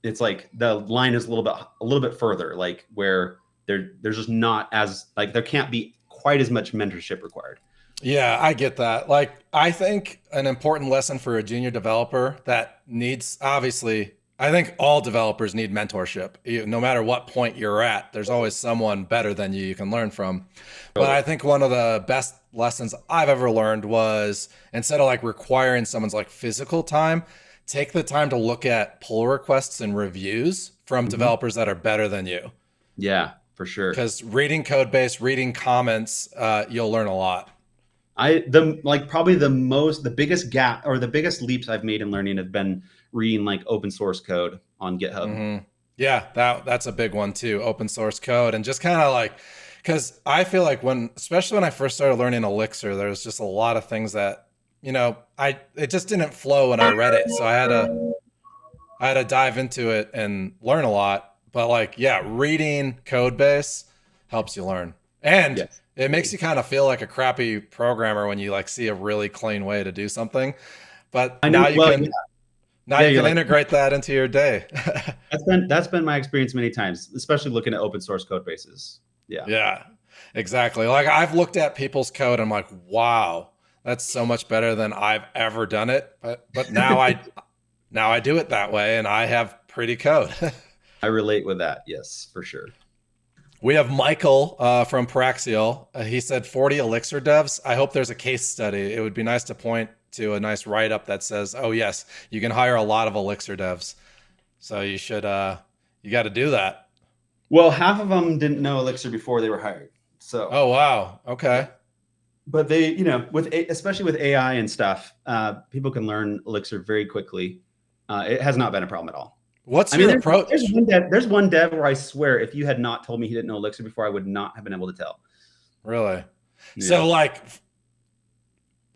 it's like the line is a little bit further, like where there's just not as like there can't be quite as much mentorship required. Yeah, I get that. Like, I think an important lesson for a junior developer that needs, obviously, I think all developers need mentorship. No matter what point you're at, there's always someone better than you can learn from. But I think one of the best lessons I've ever learned was instead of like requiring someone's like physical time, take the time to look at pull requests and reviews from developers that are better than you. Yeah, for sure. Because reading code base, reading comments, you'll learn a lot. Probably the biggest gap or the biggest leaps I've made in learning have been reading like open source code on GitHub. Yeah, that's a big one too. Open source code and just kind of like, because I feel like especially when I first started learning Elixir, there was just a lot of things that it just didn't flow when I read it. So I had to dive into it and learn a lot. But like, yeah, reading code base helps you learn. And it makes you kind of feel like a crappy programmer when you like see a really clean way to do something. But now you can integrate that into your day. That's been my experience many times, especially looking at open source code bases. Yeah, exactly. Like I've looked at people's code and I'm like, wow, that's so much better than I've ever done it. But now I do it that way and I have pretty code. I relate with that. Yes, for sure. We have Michael from Praxial. He said 40 Elixir devs. I hope there's a case study. It would be nice to point to a nice write-up that says, oh, yes, you can hire a lot of Elixir devs. So you should, you got to do that. Well, half of them didn't know Elixir before they were hired. So. Oh, wow. Okay. But they, especially with AI and stuff, people can learn Elixir very quickly. It has not been a problem at all. What's I mean, your approach? there's one dev where I swear if you had not told me he didn't know Elixir before, I would not have been able to tell. Really? Yeah. So like,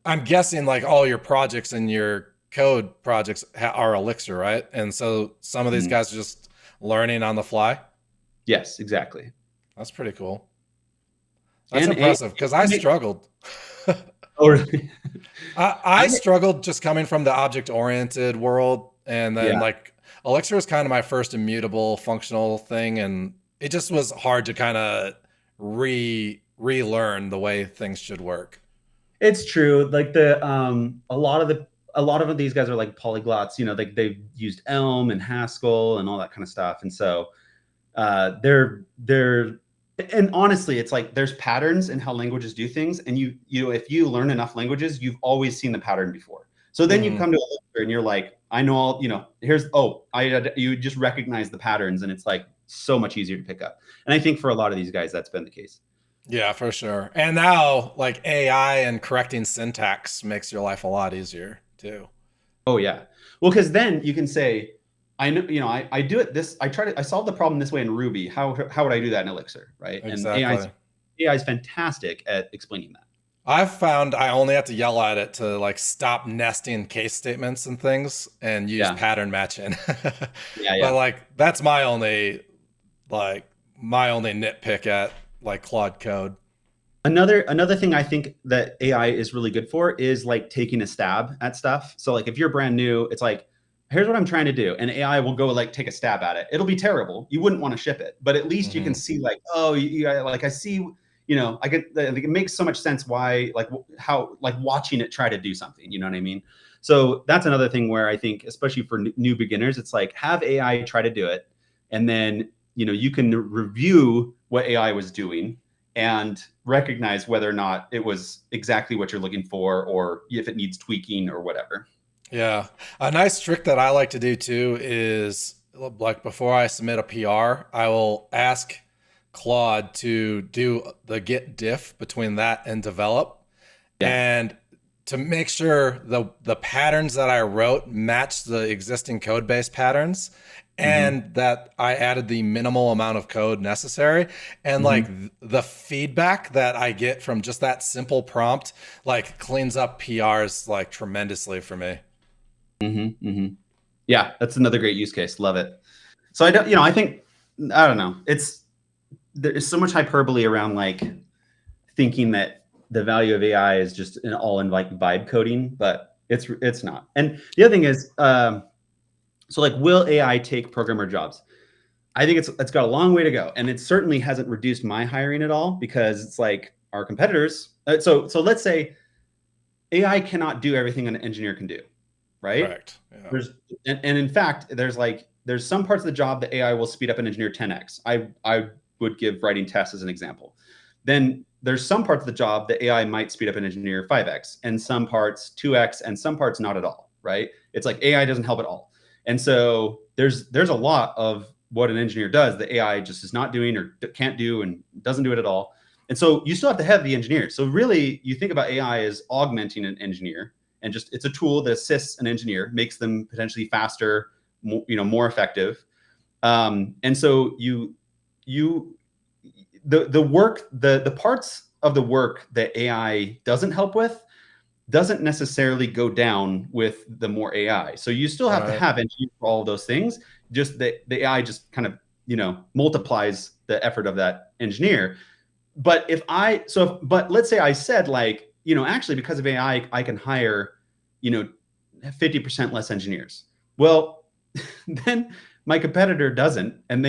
I'm guessing like all your projects and your code projects are Elixir, right? And so some of these guys are just learning on the fly. Yes, exactly. That's pretty cool. That's And impressive because I struggled. Oh, really? I struggled just coming from the object-oriented world, and then Yeah. like Elixir was kind of my first immutable functional thing, and it just was hard to kind of relearn the way things should work. It's true. Like a lot of these guys are like polyglots, you know, like they've used Elm and Haskell and all that kind of stuff. And so they're and honestly, it's like there's patterns in how languages do things. And you if you learn enough languages, you've always seen the pattern before. So then you come to Elixir and you're like, I know all, you know, you just recognize the patterns, and it's like so much easier to pick up. And I think for a lot of these guys, that's been the case. Yeah, for sure. And now like AI and correcting syntax makes your life a lot easier too. Oh yeah. Well, because then you can say, I know, you know, I do it this, I solve the problem this way in Ruby. How would I do that in Elixir, right? Exactly. And AI is fantastic at explaining that. I've found I only have to yell at it to like stop nesting case statements and things and use pattern matching. Yeah. But like that's my only nitpick at like Claude Code. Another thing I think that AI is really good for is like taking a stab at stuff. So like if you're brand new, it's like, here's what I'm trying to do. And AI will go like take a stab at it. It'll be terrible. You wouldn't want to ship it, but at least you can see like, oh, like I see, you know, I think it makes so much sense why, like how, like watching it try to do something, you know what I mean? So that's another thing where I think, especially for new beginners, it's like have AI try to do it. And then, you know, you can review what AI was doing and recognize whether or not it was exactly what you're looking for, or if it needs tweaking or whatever. Yeah. A nice trick that I like to do too is like before I submit a PR, I will ask Claude to do the git diff between that and develop. Yeah. And to make sure the patterns that I wrote match the existing code base patterns, and that I added the minimal amount of code necessary. And like the feedback that I get from just that simple prompt, like cleans up PRs like tremendously for me. Yeah, that's another great use case. Love it. So I don't know. There's so much hyperbole around like thinking that the value of AI is just an all in like vibe coding, but it's not. And the other thing is, so like, will AI take programmer jobs? I think it's got a long way to go, and it certainly hasn't reduced my hiring at all, because it's like our competitors. So let's say AI cannot do everything an engineer can do, right? Correct. Yeah. And in fact, there's some parts of the job that AI will speed up an engineer 10x. I would give writing tests as an example. Then there's some parts of the job that AI might speed up an engineer 5x, and some parts 2x, and some parts not at all, right? It's like AI doesn't help at all. And so there's a lot of what an engineer does that AI just is not doing or can't do and doesn't do it at all. And so you still have to have the engineer. So really, you think about AI as augmenting an engineer, and just it's a tool that assists an engineer, makes them potentially faster, more effective. And so the parts of the work that AI doesn't help with doesn't necessarily go down with the more AI. So you still have to have engineers for all of those things. Just the AI just kind of, multiplies the effort of that engineer. But but let's say I said like, actually because of AI, I can hire, 50% less engineers. Well, then my competitor doesn't. And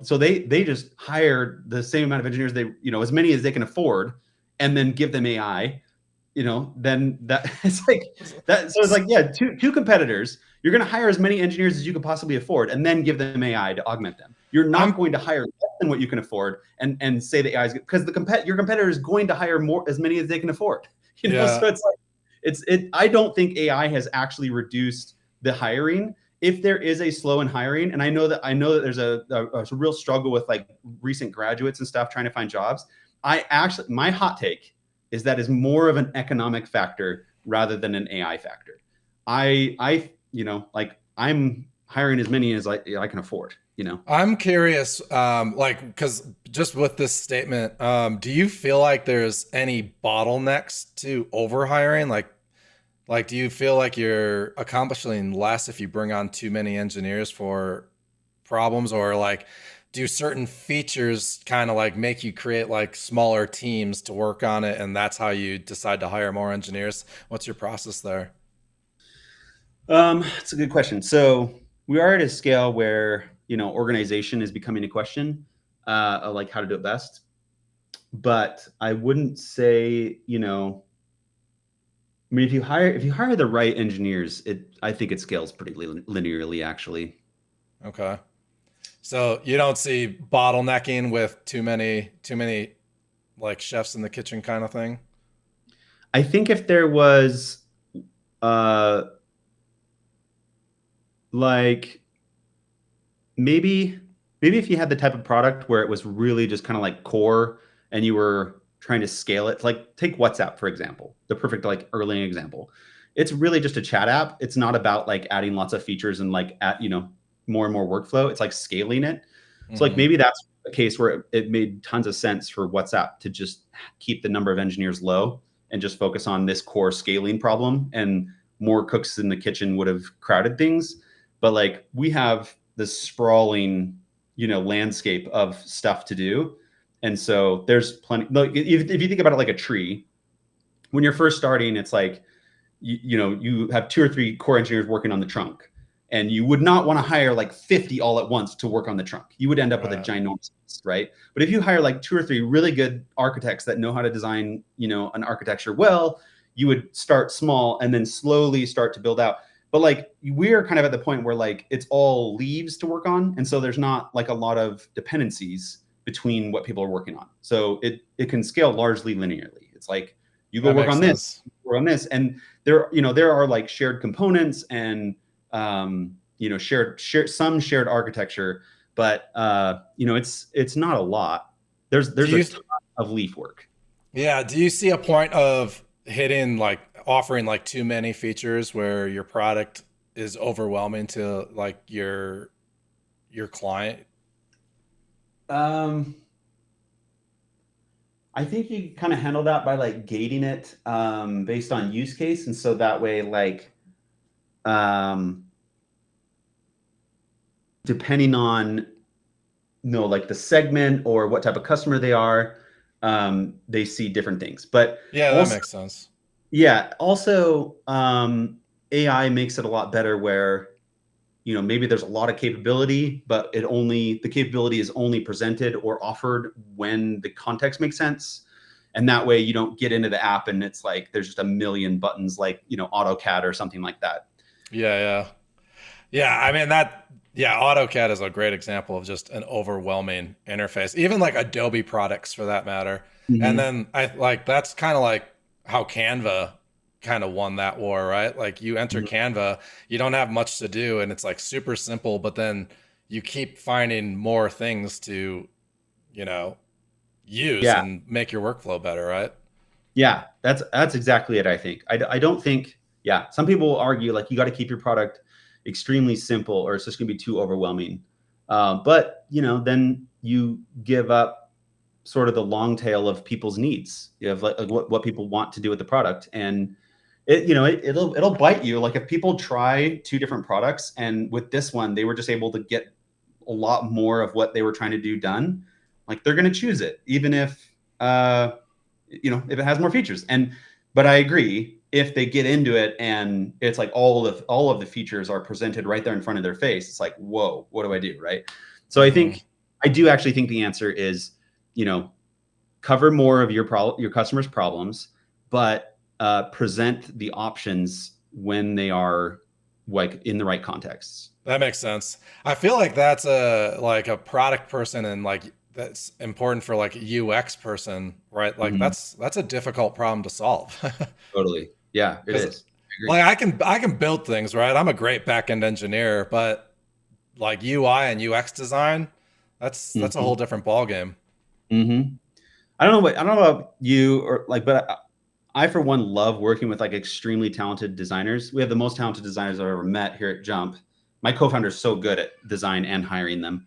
so they just hire the same amount of engineers, as many as they can afford, and then give them AI. Then that it's like that. So it's like, yeah, two competitors. You're going to hire as many engineers as you can possibly afford, and then give them AI to augment them. You're not going to hire less than what you can afford, and say that AI is, because your competitor is going to hire as many as they can afford. So it's like I don't think AI has actually reduced the hiring. If there is a slow in hiring, and I know that there's a real struggle with like recent graduates and stuff trying to find jobs. My hot take is that is more of an economic factor rather than an AI factor. I'm hiring as many as I can afford, you know? I'm curious, like, because just with this statement, do you feel like there's any bottlenecks to overhiring? Like, do you feel like you're accomplishing less if you bring on too many engineers for problems, or like, do certain features kind of like make you create like smaller teams to work on it, and that's how you decide to hire more engineers? What's your process there? It's a good question. So we are at a scale where, you know, organization is becoming a question, of like how to do it best. But I wouldn't say, you know, I mean, if you hire the right engineers, I think it scales pretty linearly, actually. Okay. So you don't see bottlenecking with too many like chefs in the kitchen kind of thing? I think if there was, uh, like maybe if you had the type of product where it was really just kind of like core and you were trying to scale it, like take WhatsApp, for example, the perfect like early example. It's really just a chat app. It's not about like adding lots of features and like you know, more and more workflow. It's like scaling it. So like maybe that's a case where it made tons of sense for WhatsApp to just keep the number of engineers low and just focus on this core scaling problem, and more cooks in the kitchen would have crowded things. But like we have this sprawling, you know, landscape of stuff to do. And so there's plenty, like if you think about it like a tree, when you're first starting, it's like, you know, you have 2 or 3 core engineers working on the trunk, and you would not want to hire like 50 all at once to work on the trunk. You would end up with a ginormous list, right? But if you hire like 2 or 3 really good architects that know how to design, you know, an architecture well, you would start small and then slowly start to build out. But like we're kind of at the point where like it's all leaves to work on, and so there's not like a lot of dependencies between what people are working on. So it can scale largely linearly. It's like you go work on this, work on this, and there are like shared components and you know, shared shared architecture, but you know, it's not a lot. There's a ton of leaf work. Yeah. Do you see a point of hitting like offering like too many features where your product is overwhelming to like your client? I think you kind of handle that by like gating it based on use case, and so that way like depending on, you know, like the segment or what type of customer they are, they see different things. But yeah, also, that makes sense. Yeah. Also, AI makes it a lot better where, you know, maybe there's a lot of capability, but the capability is only presented or offered when the context makes sense. And that way you don't get into the app and it's like, there's just a million buttons, like, you know, AutoCAD or something like that. Yeah. I mean AutoCAD is a great example of just an overwhelming interface, even like Adobe products for that matter. And then that's kind of like how Canva kind of won that war, right? Like you enter Canva, you don't have much to do and it's like super simple, but then you keep finding more things to, you know, use and make your workflow better, right? Yeah, that's exactly it. I think. I don't think. Yeah, some people will argue like you got to keep your product extremely simple, or it's just going to be too overwhelming. But you know, then you give up sort of the long tail of people's needs. You have like what people want to do with the product, and it'll bite you. Like if people try 2 different products, and with this one they were just able to get a lot more of what they were trying to do done, like they're going to choose it, even if if it has more features. But I agree, if they get into it and it's like all of the features are presented right there in front of their face, it's like, whoa, what do I do, right? So I do actually think the answer is, you know, cover more of your customers' problems, but present the options when they are like in the right contexts. That makes sense. I feel like that's a product person, and like that's important for like a UX person, right? Like that's a difficult problem to solve. Totally. Yeah, it is. Like I can build things, right? I'm a great back-end engineer, but like UI and UX design, that's a whole different ballgame. I don't know about you, or like, but I for one love working with like extremely talented designers. We have the most talented designers I've ever met here at Jump. my co-founder is so good at design and hiring them.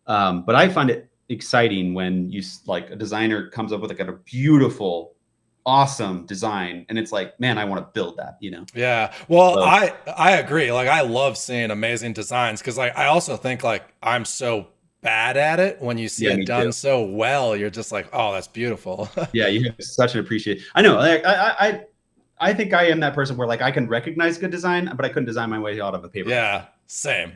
But I find it exciting when like a designer comes up with like a beautiful, awesome design, and it's like, man, I want to build that, Yeah. Well, So, I agree. Like I love seeing amazing designs because like I also think like I'm so bad at it. When you see yeah, it me too. done so well, you're just like, oh, that's beautiful. Yeah, you have such an appreciation. I know. Like, I think I am that person where like I can recognize good design, but I couldn't design my way out of a paper. Yeah, same.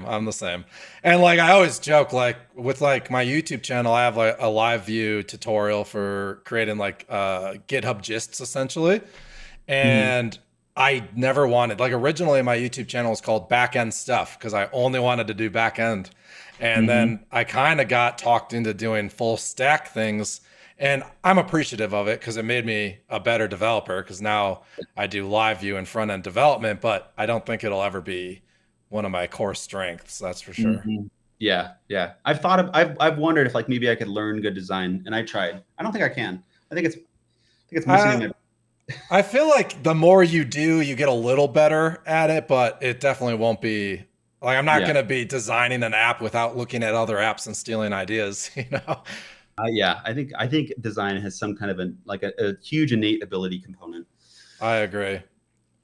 I'm the same. And like I always joke like with like my YouTube channel, I have like a LiveView tutorial for creating like GitHub gists essentially. Mhm. And I never wanted, like originally my YouTube channel was called Backend Stuff because I only wanted to do backend. And Mhm. then I kind of got talked into doing full stack things. And I'm appreciative of it because it made me a better developer because now I do live view and front end development, but I don't think it'll ever be one of my core strengths. That's for sure. Mhm. Yeah, yeah. I've wondered if like maybe I could learn good design, and I tried. I don't think I can. I think it's missing in Uh, my. I feel like the more you do, you get a little better at it, but it definitely won't be like I'm not Yeah, going to be designing an app without looking at other apps and stealing ideas, you know? yeah. I think design has some kind of a huge innate ability component. I agree.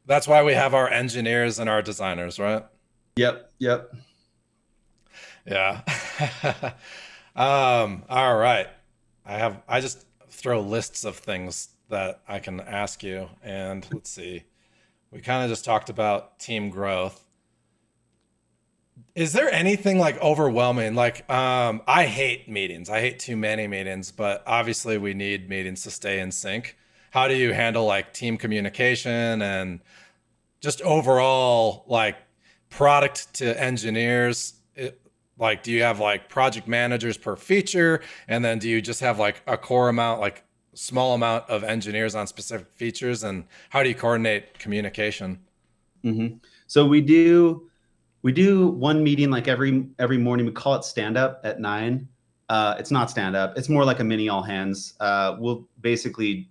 That's why we have our engineers and our designers, right? Yep, yep. Yeah. All right. I just throw lists of things that I can ask you. And let's see. We kind of just talked about team growth. Is there anything like overwhelming? Like, I hate meetings. I hate too many meetings, but obviously we need meetings to stay in sync. How do you handle like team communication and just overall like product to engineers? Like, do you have like project managers per feature? And then do you just have like a core amount, like small amount of engineers on specific features? And how do you coordinate communication? Hmm. So we do one meeting like every morning. We call it stand up at 9. It's not stand up. It's more like a mini all hands. We'll basically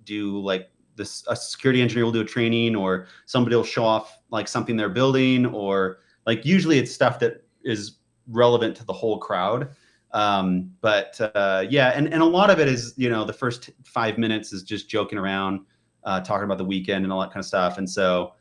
do like this. A security engineer will do a training, or somebody will show off like something they're building, or like usually it's stuff that is relevant to the whole crowd. But yeah, and a lot of it is, the first 5 minutes is just joking around, talking about the weekend and all that kind of stuff. And so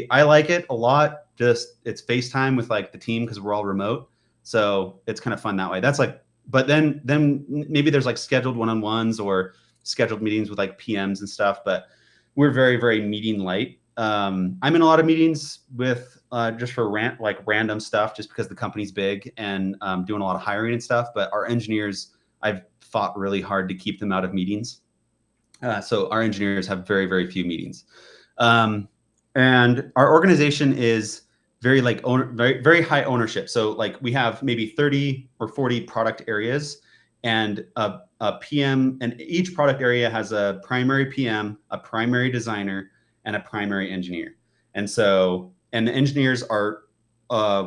I like it a lot. Just it's FaceTime with like the team because we're all remote. So it's kind of fun that way. That's like, but then maybe there's like scheduled one-on-ones or scheduled meetings with like PMs and stuff, but we're very, very meeting light. I'm in a lot of meetings with just for random stuff, just because the company's big and doing a lot of hiring and stuff. But our engineers, I've fought really hard to keep them out of meetings. So our engineers have very, very few meetings. And our organization is very very, very high ownership. So like we have maybe 30 or 40 product areas, and a PM, and each product area has a primary PM, a primary designer, and a primary engineer. And the engineers are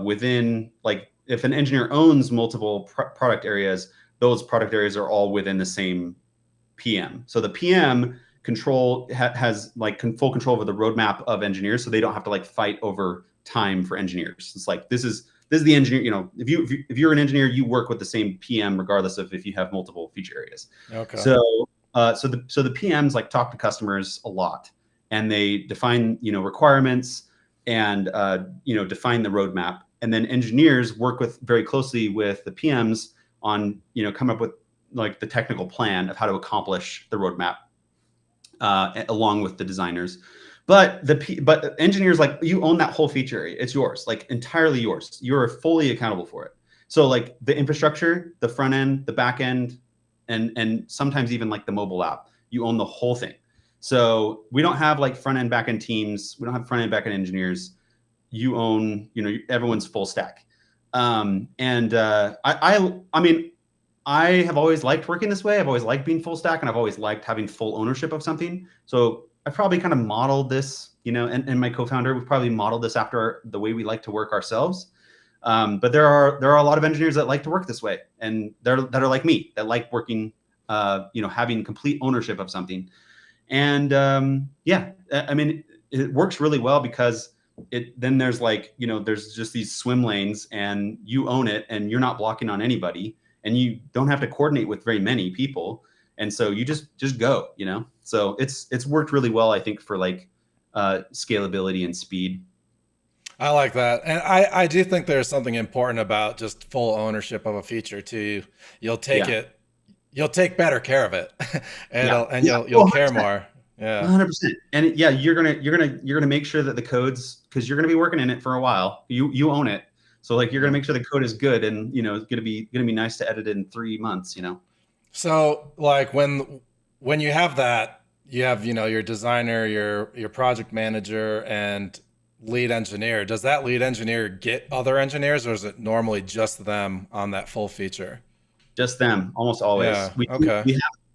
within, like, if an engineer owns multiple product areas, those product areas are all within the same PM. So the PM has like full control over the roadmap of engineers, so they don't have to like fight over time for engineers. It's like this is the engineer. If you're an engineer, you work with the same PM regardless of if you have multiple feature areas. Okay. So the PMs like talk to customers a lot, and they define requirements, and define the roadmap, and then engineers work very closely with the PMs on come up with like the technical plan of how to accomplish the roadmap, along with the designers. But engineers, like, you own that whole feature area. It's yours, like entirely yours. You're fully accountable for it. So like the infrastructure, the front end, the back end, and sometimes even like the mobile app, you own the whole thing. So we don't have like front end, back end teams. We don't have front end, back end engineers. You own, everyone's full stack. I mean, I have always liked working this way. I've always liked being full stack, and I've always liked having full ownership of something. So I probably kind of modeled this, and my co-founder, we've probably modeled this after the way we like to work ourselves. But there are a lot of engineers that like to work this way, and that are like me, that like working, having complete ownership of something. And yeah, I mean, it works really well because then there's like, there's just these swim lanes and you own it and you're not blocking on anybody and you don't have to coordinate with very many people. And so you just go, so it's worked really well, I think, for like scalability and speed. I like that. And I do think there's something important about just full ownership of a feature too. You'll take you'll take better care of it and you'll care more. Yeah. 100%. And you're gonna make sure that the code's, because you're gonna be working in it for a while. You own it, so like you're gonna make sure the code is good, and it's gonna be nice to edit in 3 months. So like when you have that, you have your designer, your project manager, and lead engineer. Does that lead engineer get other engineers, or is it normally just them on that full feature? Just them, almost always. Yeah.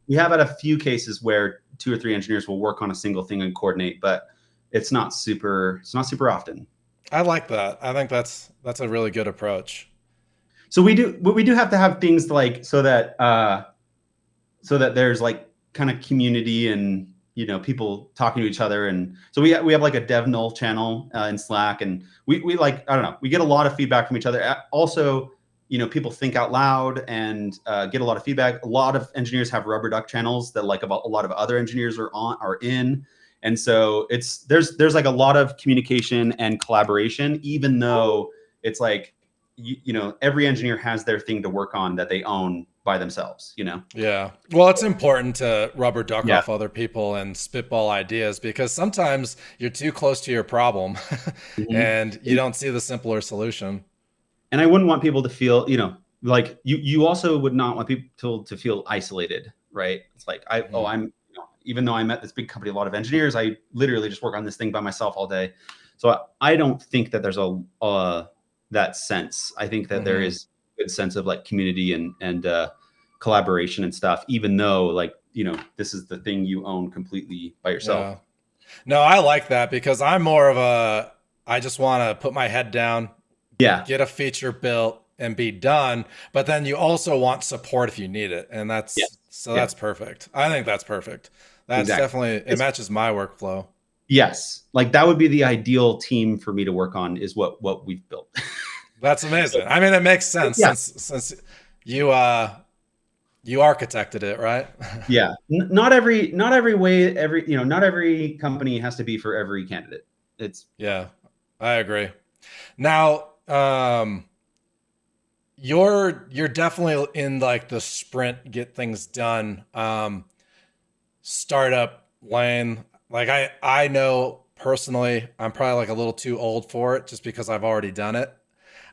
We have had a few cases where 2 or 3 engineers will work on a single thing and coordinate, but it's not super often. I like that. I think that's a really good approach. So we do have to have things like so that there's like kind of community and people talking to each other, and so we have like a dev null channel in Slack, and we like, I don't know, we get a lot of feedback from each other. Also, people think out loud and get a lot of feedback. A lot of engineers have rubber duck channels that like about a lot of other engineers are in. And so there's like a lot of communication and collaboration, even though it's like, every engineer has their thing to work on that they own by themselves, Yeah. Well, it's important to rubber duck off other people and spitball ideas, because sometimes you're too close to your problem and you don't see the simpler solution. And I wouldn't want people to feel, like you also would not want people to feel isolated, right? It's like, I'm, even though I'm at this big company, a lot of engineers, I literally just work on this thing by myself all day. So I don't think that there's that sense. I think that there is a good sense of like community and collaboration and stuff, even though like, this is the thing you own completely by yourself. Yeah. No, I like that, because I'm more of I just want to put my head down, get a feature built and be done. But then you also want support if you need it. And that's perfect. I think that's perfect. That's definitely, it matches my workflow. Yes. Like that would be the ideal team for me to work on, is what we've built. That's amazing. I mean, it makes sense since you architected it, right? Yeah. Not every company has to be for every candidate. Yeah, I agree. Now, you're definitely in like the sprint, get things done, startup lane. Like I know personally, I'm probably like a little too old for it just because I've already done it.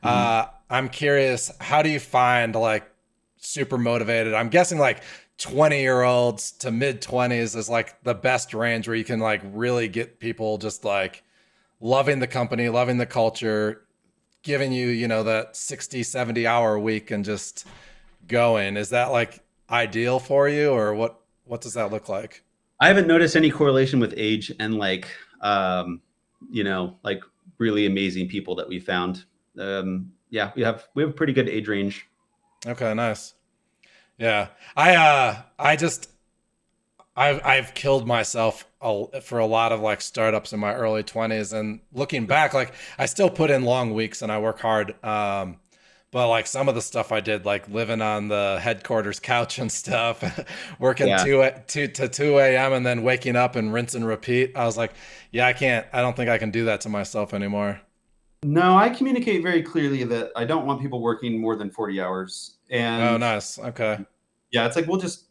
I'm curious, how do you find like super motivated? I'm guessing like 20-year-olds to mid-20s is like the best range where you can like really get people just like loving the company, loving the culture, giving you, that 60, 70 hour week and just going. Is that like ideal for you, or what does that look like? I haven't noticed any correlation with age and like, like really amazing people that we found. We have a pretty good age range. Okay, nice. Yeah. I've killed myself for a lot of like startups in my early 20s, and looking back, like I still put in long weeks and I work hard. But like some of the stuff I did, like living on the headquarters couch and stuff, working 2 to 2 a.m. and then waking up and rinse and repeat. I was like, I don't think I can do that to myself anymore. No, I communicate very clearly that I don't want people working more than 40 hours. And oh, nice. Okay. Yeah, it's like we'll just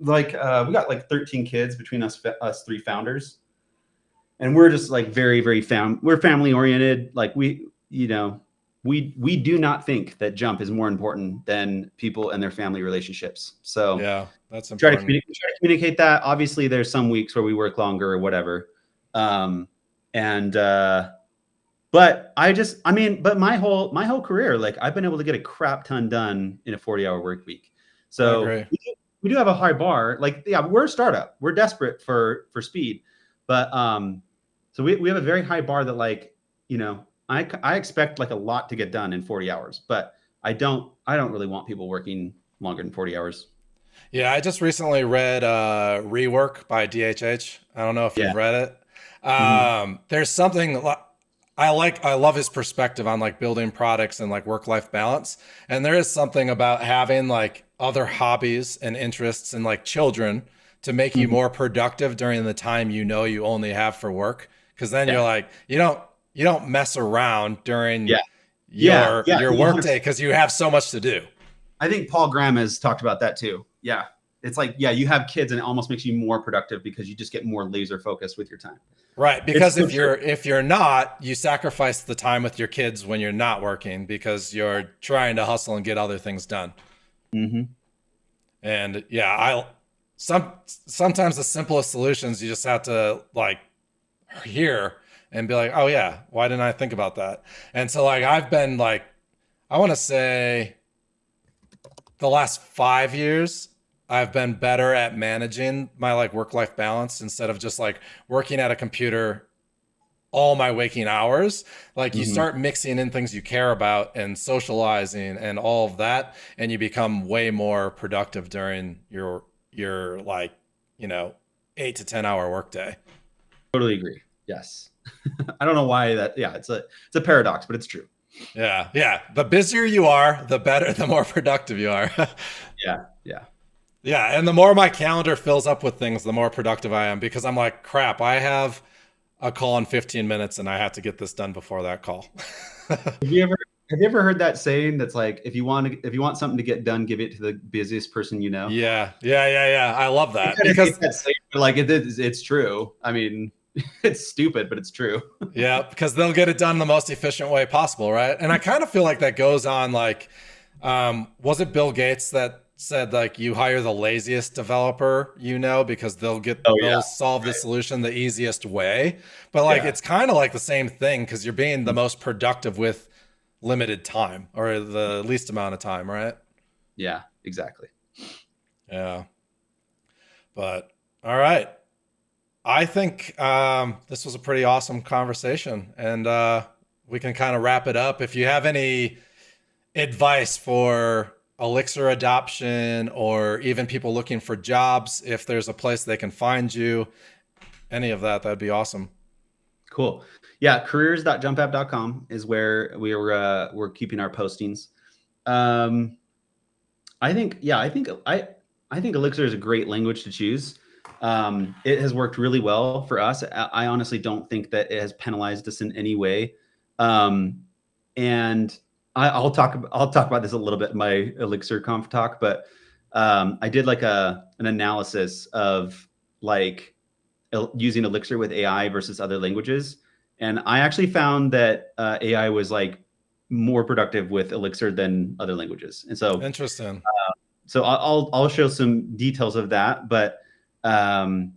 like we got like 13 kids between us 3 founders, and we're just like very, very we're family oriented. Like we do not think that jump is more important than people and their family relationships. So yeah, that's important. Try to communicate that. Obviously, there's some weeks where we work longer or whatever, but but my whole career, like I've been able to get a crap ton done in a 40-hour work week. So we do have a high bar. Like, we're a startup. We're desperate for speed, but so we have a very high bar that like, I expect like a lot to get done in 40 hours, but I don't really want people working longer than 40 hours. Yeah, I just recently read Rework by DHH. I don't know if you've read it. There's something I love his perspective on like building products and like work-life balance. And there is something about having like other hobbies and interests and like children to make you more productive during the time you know you only have for work. Cause then you're like, you don't mess around during your work day because you have so much to do. I think Paul Graham has talked about that too. Yeah. It's like, you have kids and it almost makes you more productive because you just get more laser focused with your time. Right. Because if you're not, you sacrifice the time with your kids when you're not working because you're trying to hustle and get other things done. Mm-hmm. And sometimes the simplest solutions you just have to like hear and be like, oh yeah, why didn't I think about that? And so like I've been like, I want to say the last 5 years, I've been better at managing my like work-life balance instead of just like working at a computer all my waking hours. Like you start mixing in things you care about and socializing and all of that, and you become way more productive during your like, 8 to 10 hour workday. Totally agree. Yes. I don't know why that. Yeah, it's a paradox, but it's true. Yeah. Yeah. The busier you are, the more productive you are. Yeah. Yeah. Yeah. And the more my calendar fills up with things, the more productive I am because I'm like, crap, I have a call in 15 minutes and I have to get this done before that call. Have you ever heard that saying that's like, if you want something to get done, give it to the busiest person you know? Yeah. I love that because like it's true. I mean, it's stupid, but it's true. Yeah, because they'll get it done the most efficient way possible, right? And I kind of feel like that goes on like, was it Bill Gates that said like you hire the laziest developer, because they'll solve the solution the easiest way. But like it's kind of like the same thing because you're being the most productive with limited time or the least amount of time, right? Yeah, exactly. Yeah. But all right. I think this was a pretty awesome conversation, and we can kind of wrap it up. If you have any advice for Elixir adoption or even people looking for jobs, if there's a place they can find you, any of that, that'd be awesome. Cool. Yeah, careers.jumpapp.com is where we're keeping our postings. I think Elixir is a great language to choose. It has worked really well for us. I honestly don't think that it has penalized us in any way. And I'll talk about this a little bit in my Elixir Conf talk, but I did like an analysis of like using Elixir with AI versus other languages. And I actually found that AI was like more productive with Elixir than other languages. And so interesting. So I'll show some details of that, but I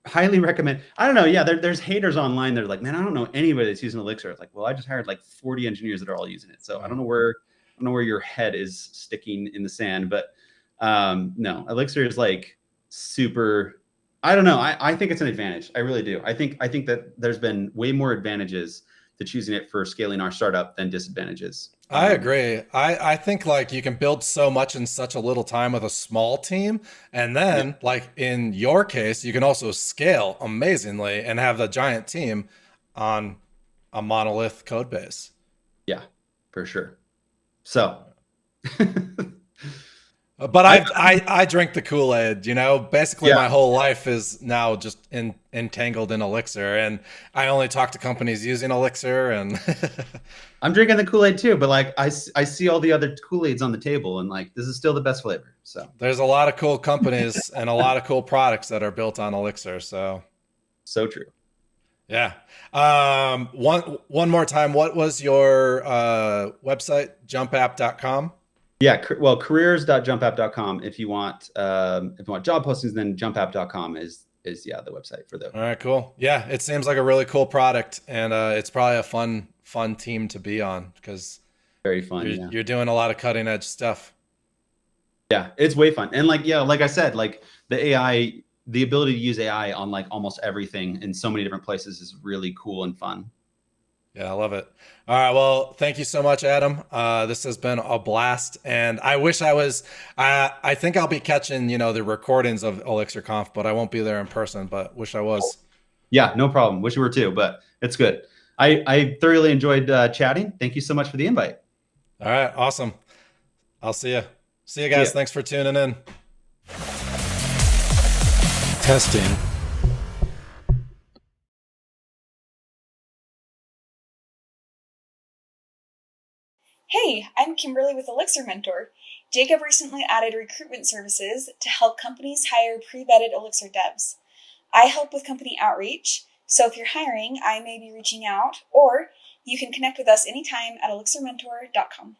highly recommend. I don't know. Yeah, there's haters online. They're like, man, I don't know anybody that's using Elixir. It's like, well, I just hired like 40 engineers that are all using it. So I don't know where your head is sticking in the sand, but no, Elixir is like super. I don't know. I think it's an advantage. I really do. I think that there's been way more advantages to choosing it for scaling our startup than disadvantages. I agree. I think like you can build so much in such a little time with a small team. And then like in your case, you can also scale amazingly and have the giant team on a monolith code base. Yeah, for sure. So, but I drink the Kool-Aid, basically my whole life is now just entangled in Elixir, and I only talk to companies using Elixir, and I'm drinking the Kool-Aid too, but like I see all the other Kool-Aids on the table, and like this is still the best flavor. So there's a lot of cool companies and a lot of cool products that are built on Elixir. So true. Yeah. One more time, what was your website? Jumpapp.com? Yeah, well, careers.jumpapp.com. If you want job postings, then jumpapp.com is the website for those. All right, cool. Yeah, it seems like a really cool product, and it's probably a fun team to be on because very fun. You're doing a lot of cutting edge stuff. Yeah, it's way fun, and like I said, like the AI, the ability to use AI on like almost everything in so many different places is really cool and fun. Yeah, I love it. All right. Well, thank you so much, Adam. This has been a blast. And I wish I think I'll be catching, the recordings of Elixir Conf, but I won't be there in person, but wish I was. Yeah, no problem. Wish you were too, but it's good. I thoroughly enjoyed chatting. Thank you so much for the invite. All right, awesome. I'll see you. See you See guys. ya. Thanks for tuning in. Testing. Hey, I'm Kimberly with Elixir Mentor. Jacob recently added recruitment services to help companies hire pre-vetted Elixir devs. I help with company outreach, so if you're hiring, I may be reaching out, or you can connect with us anytime at elixirmentor.com.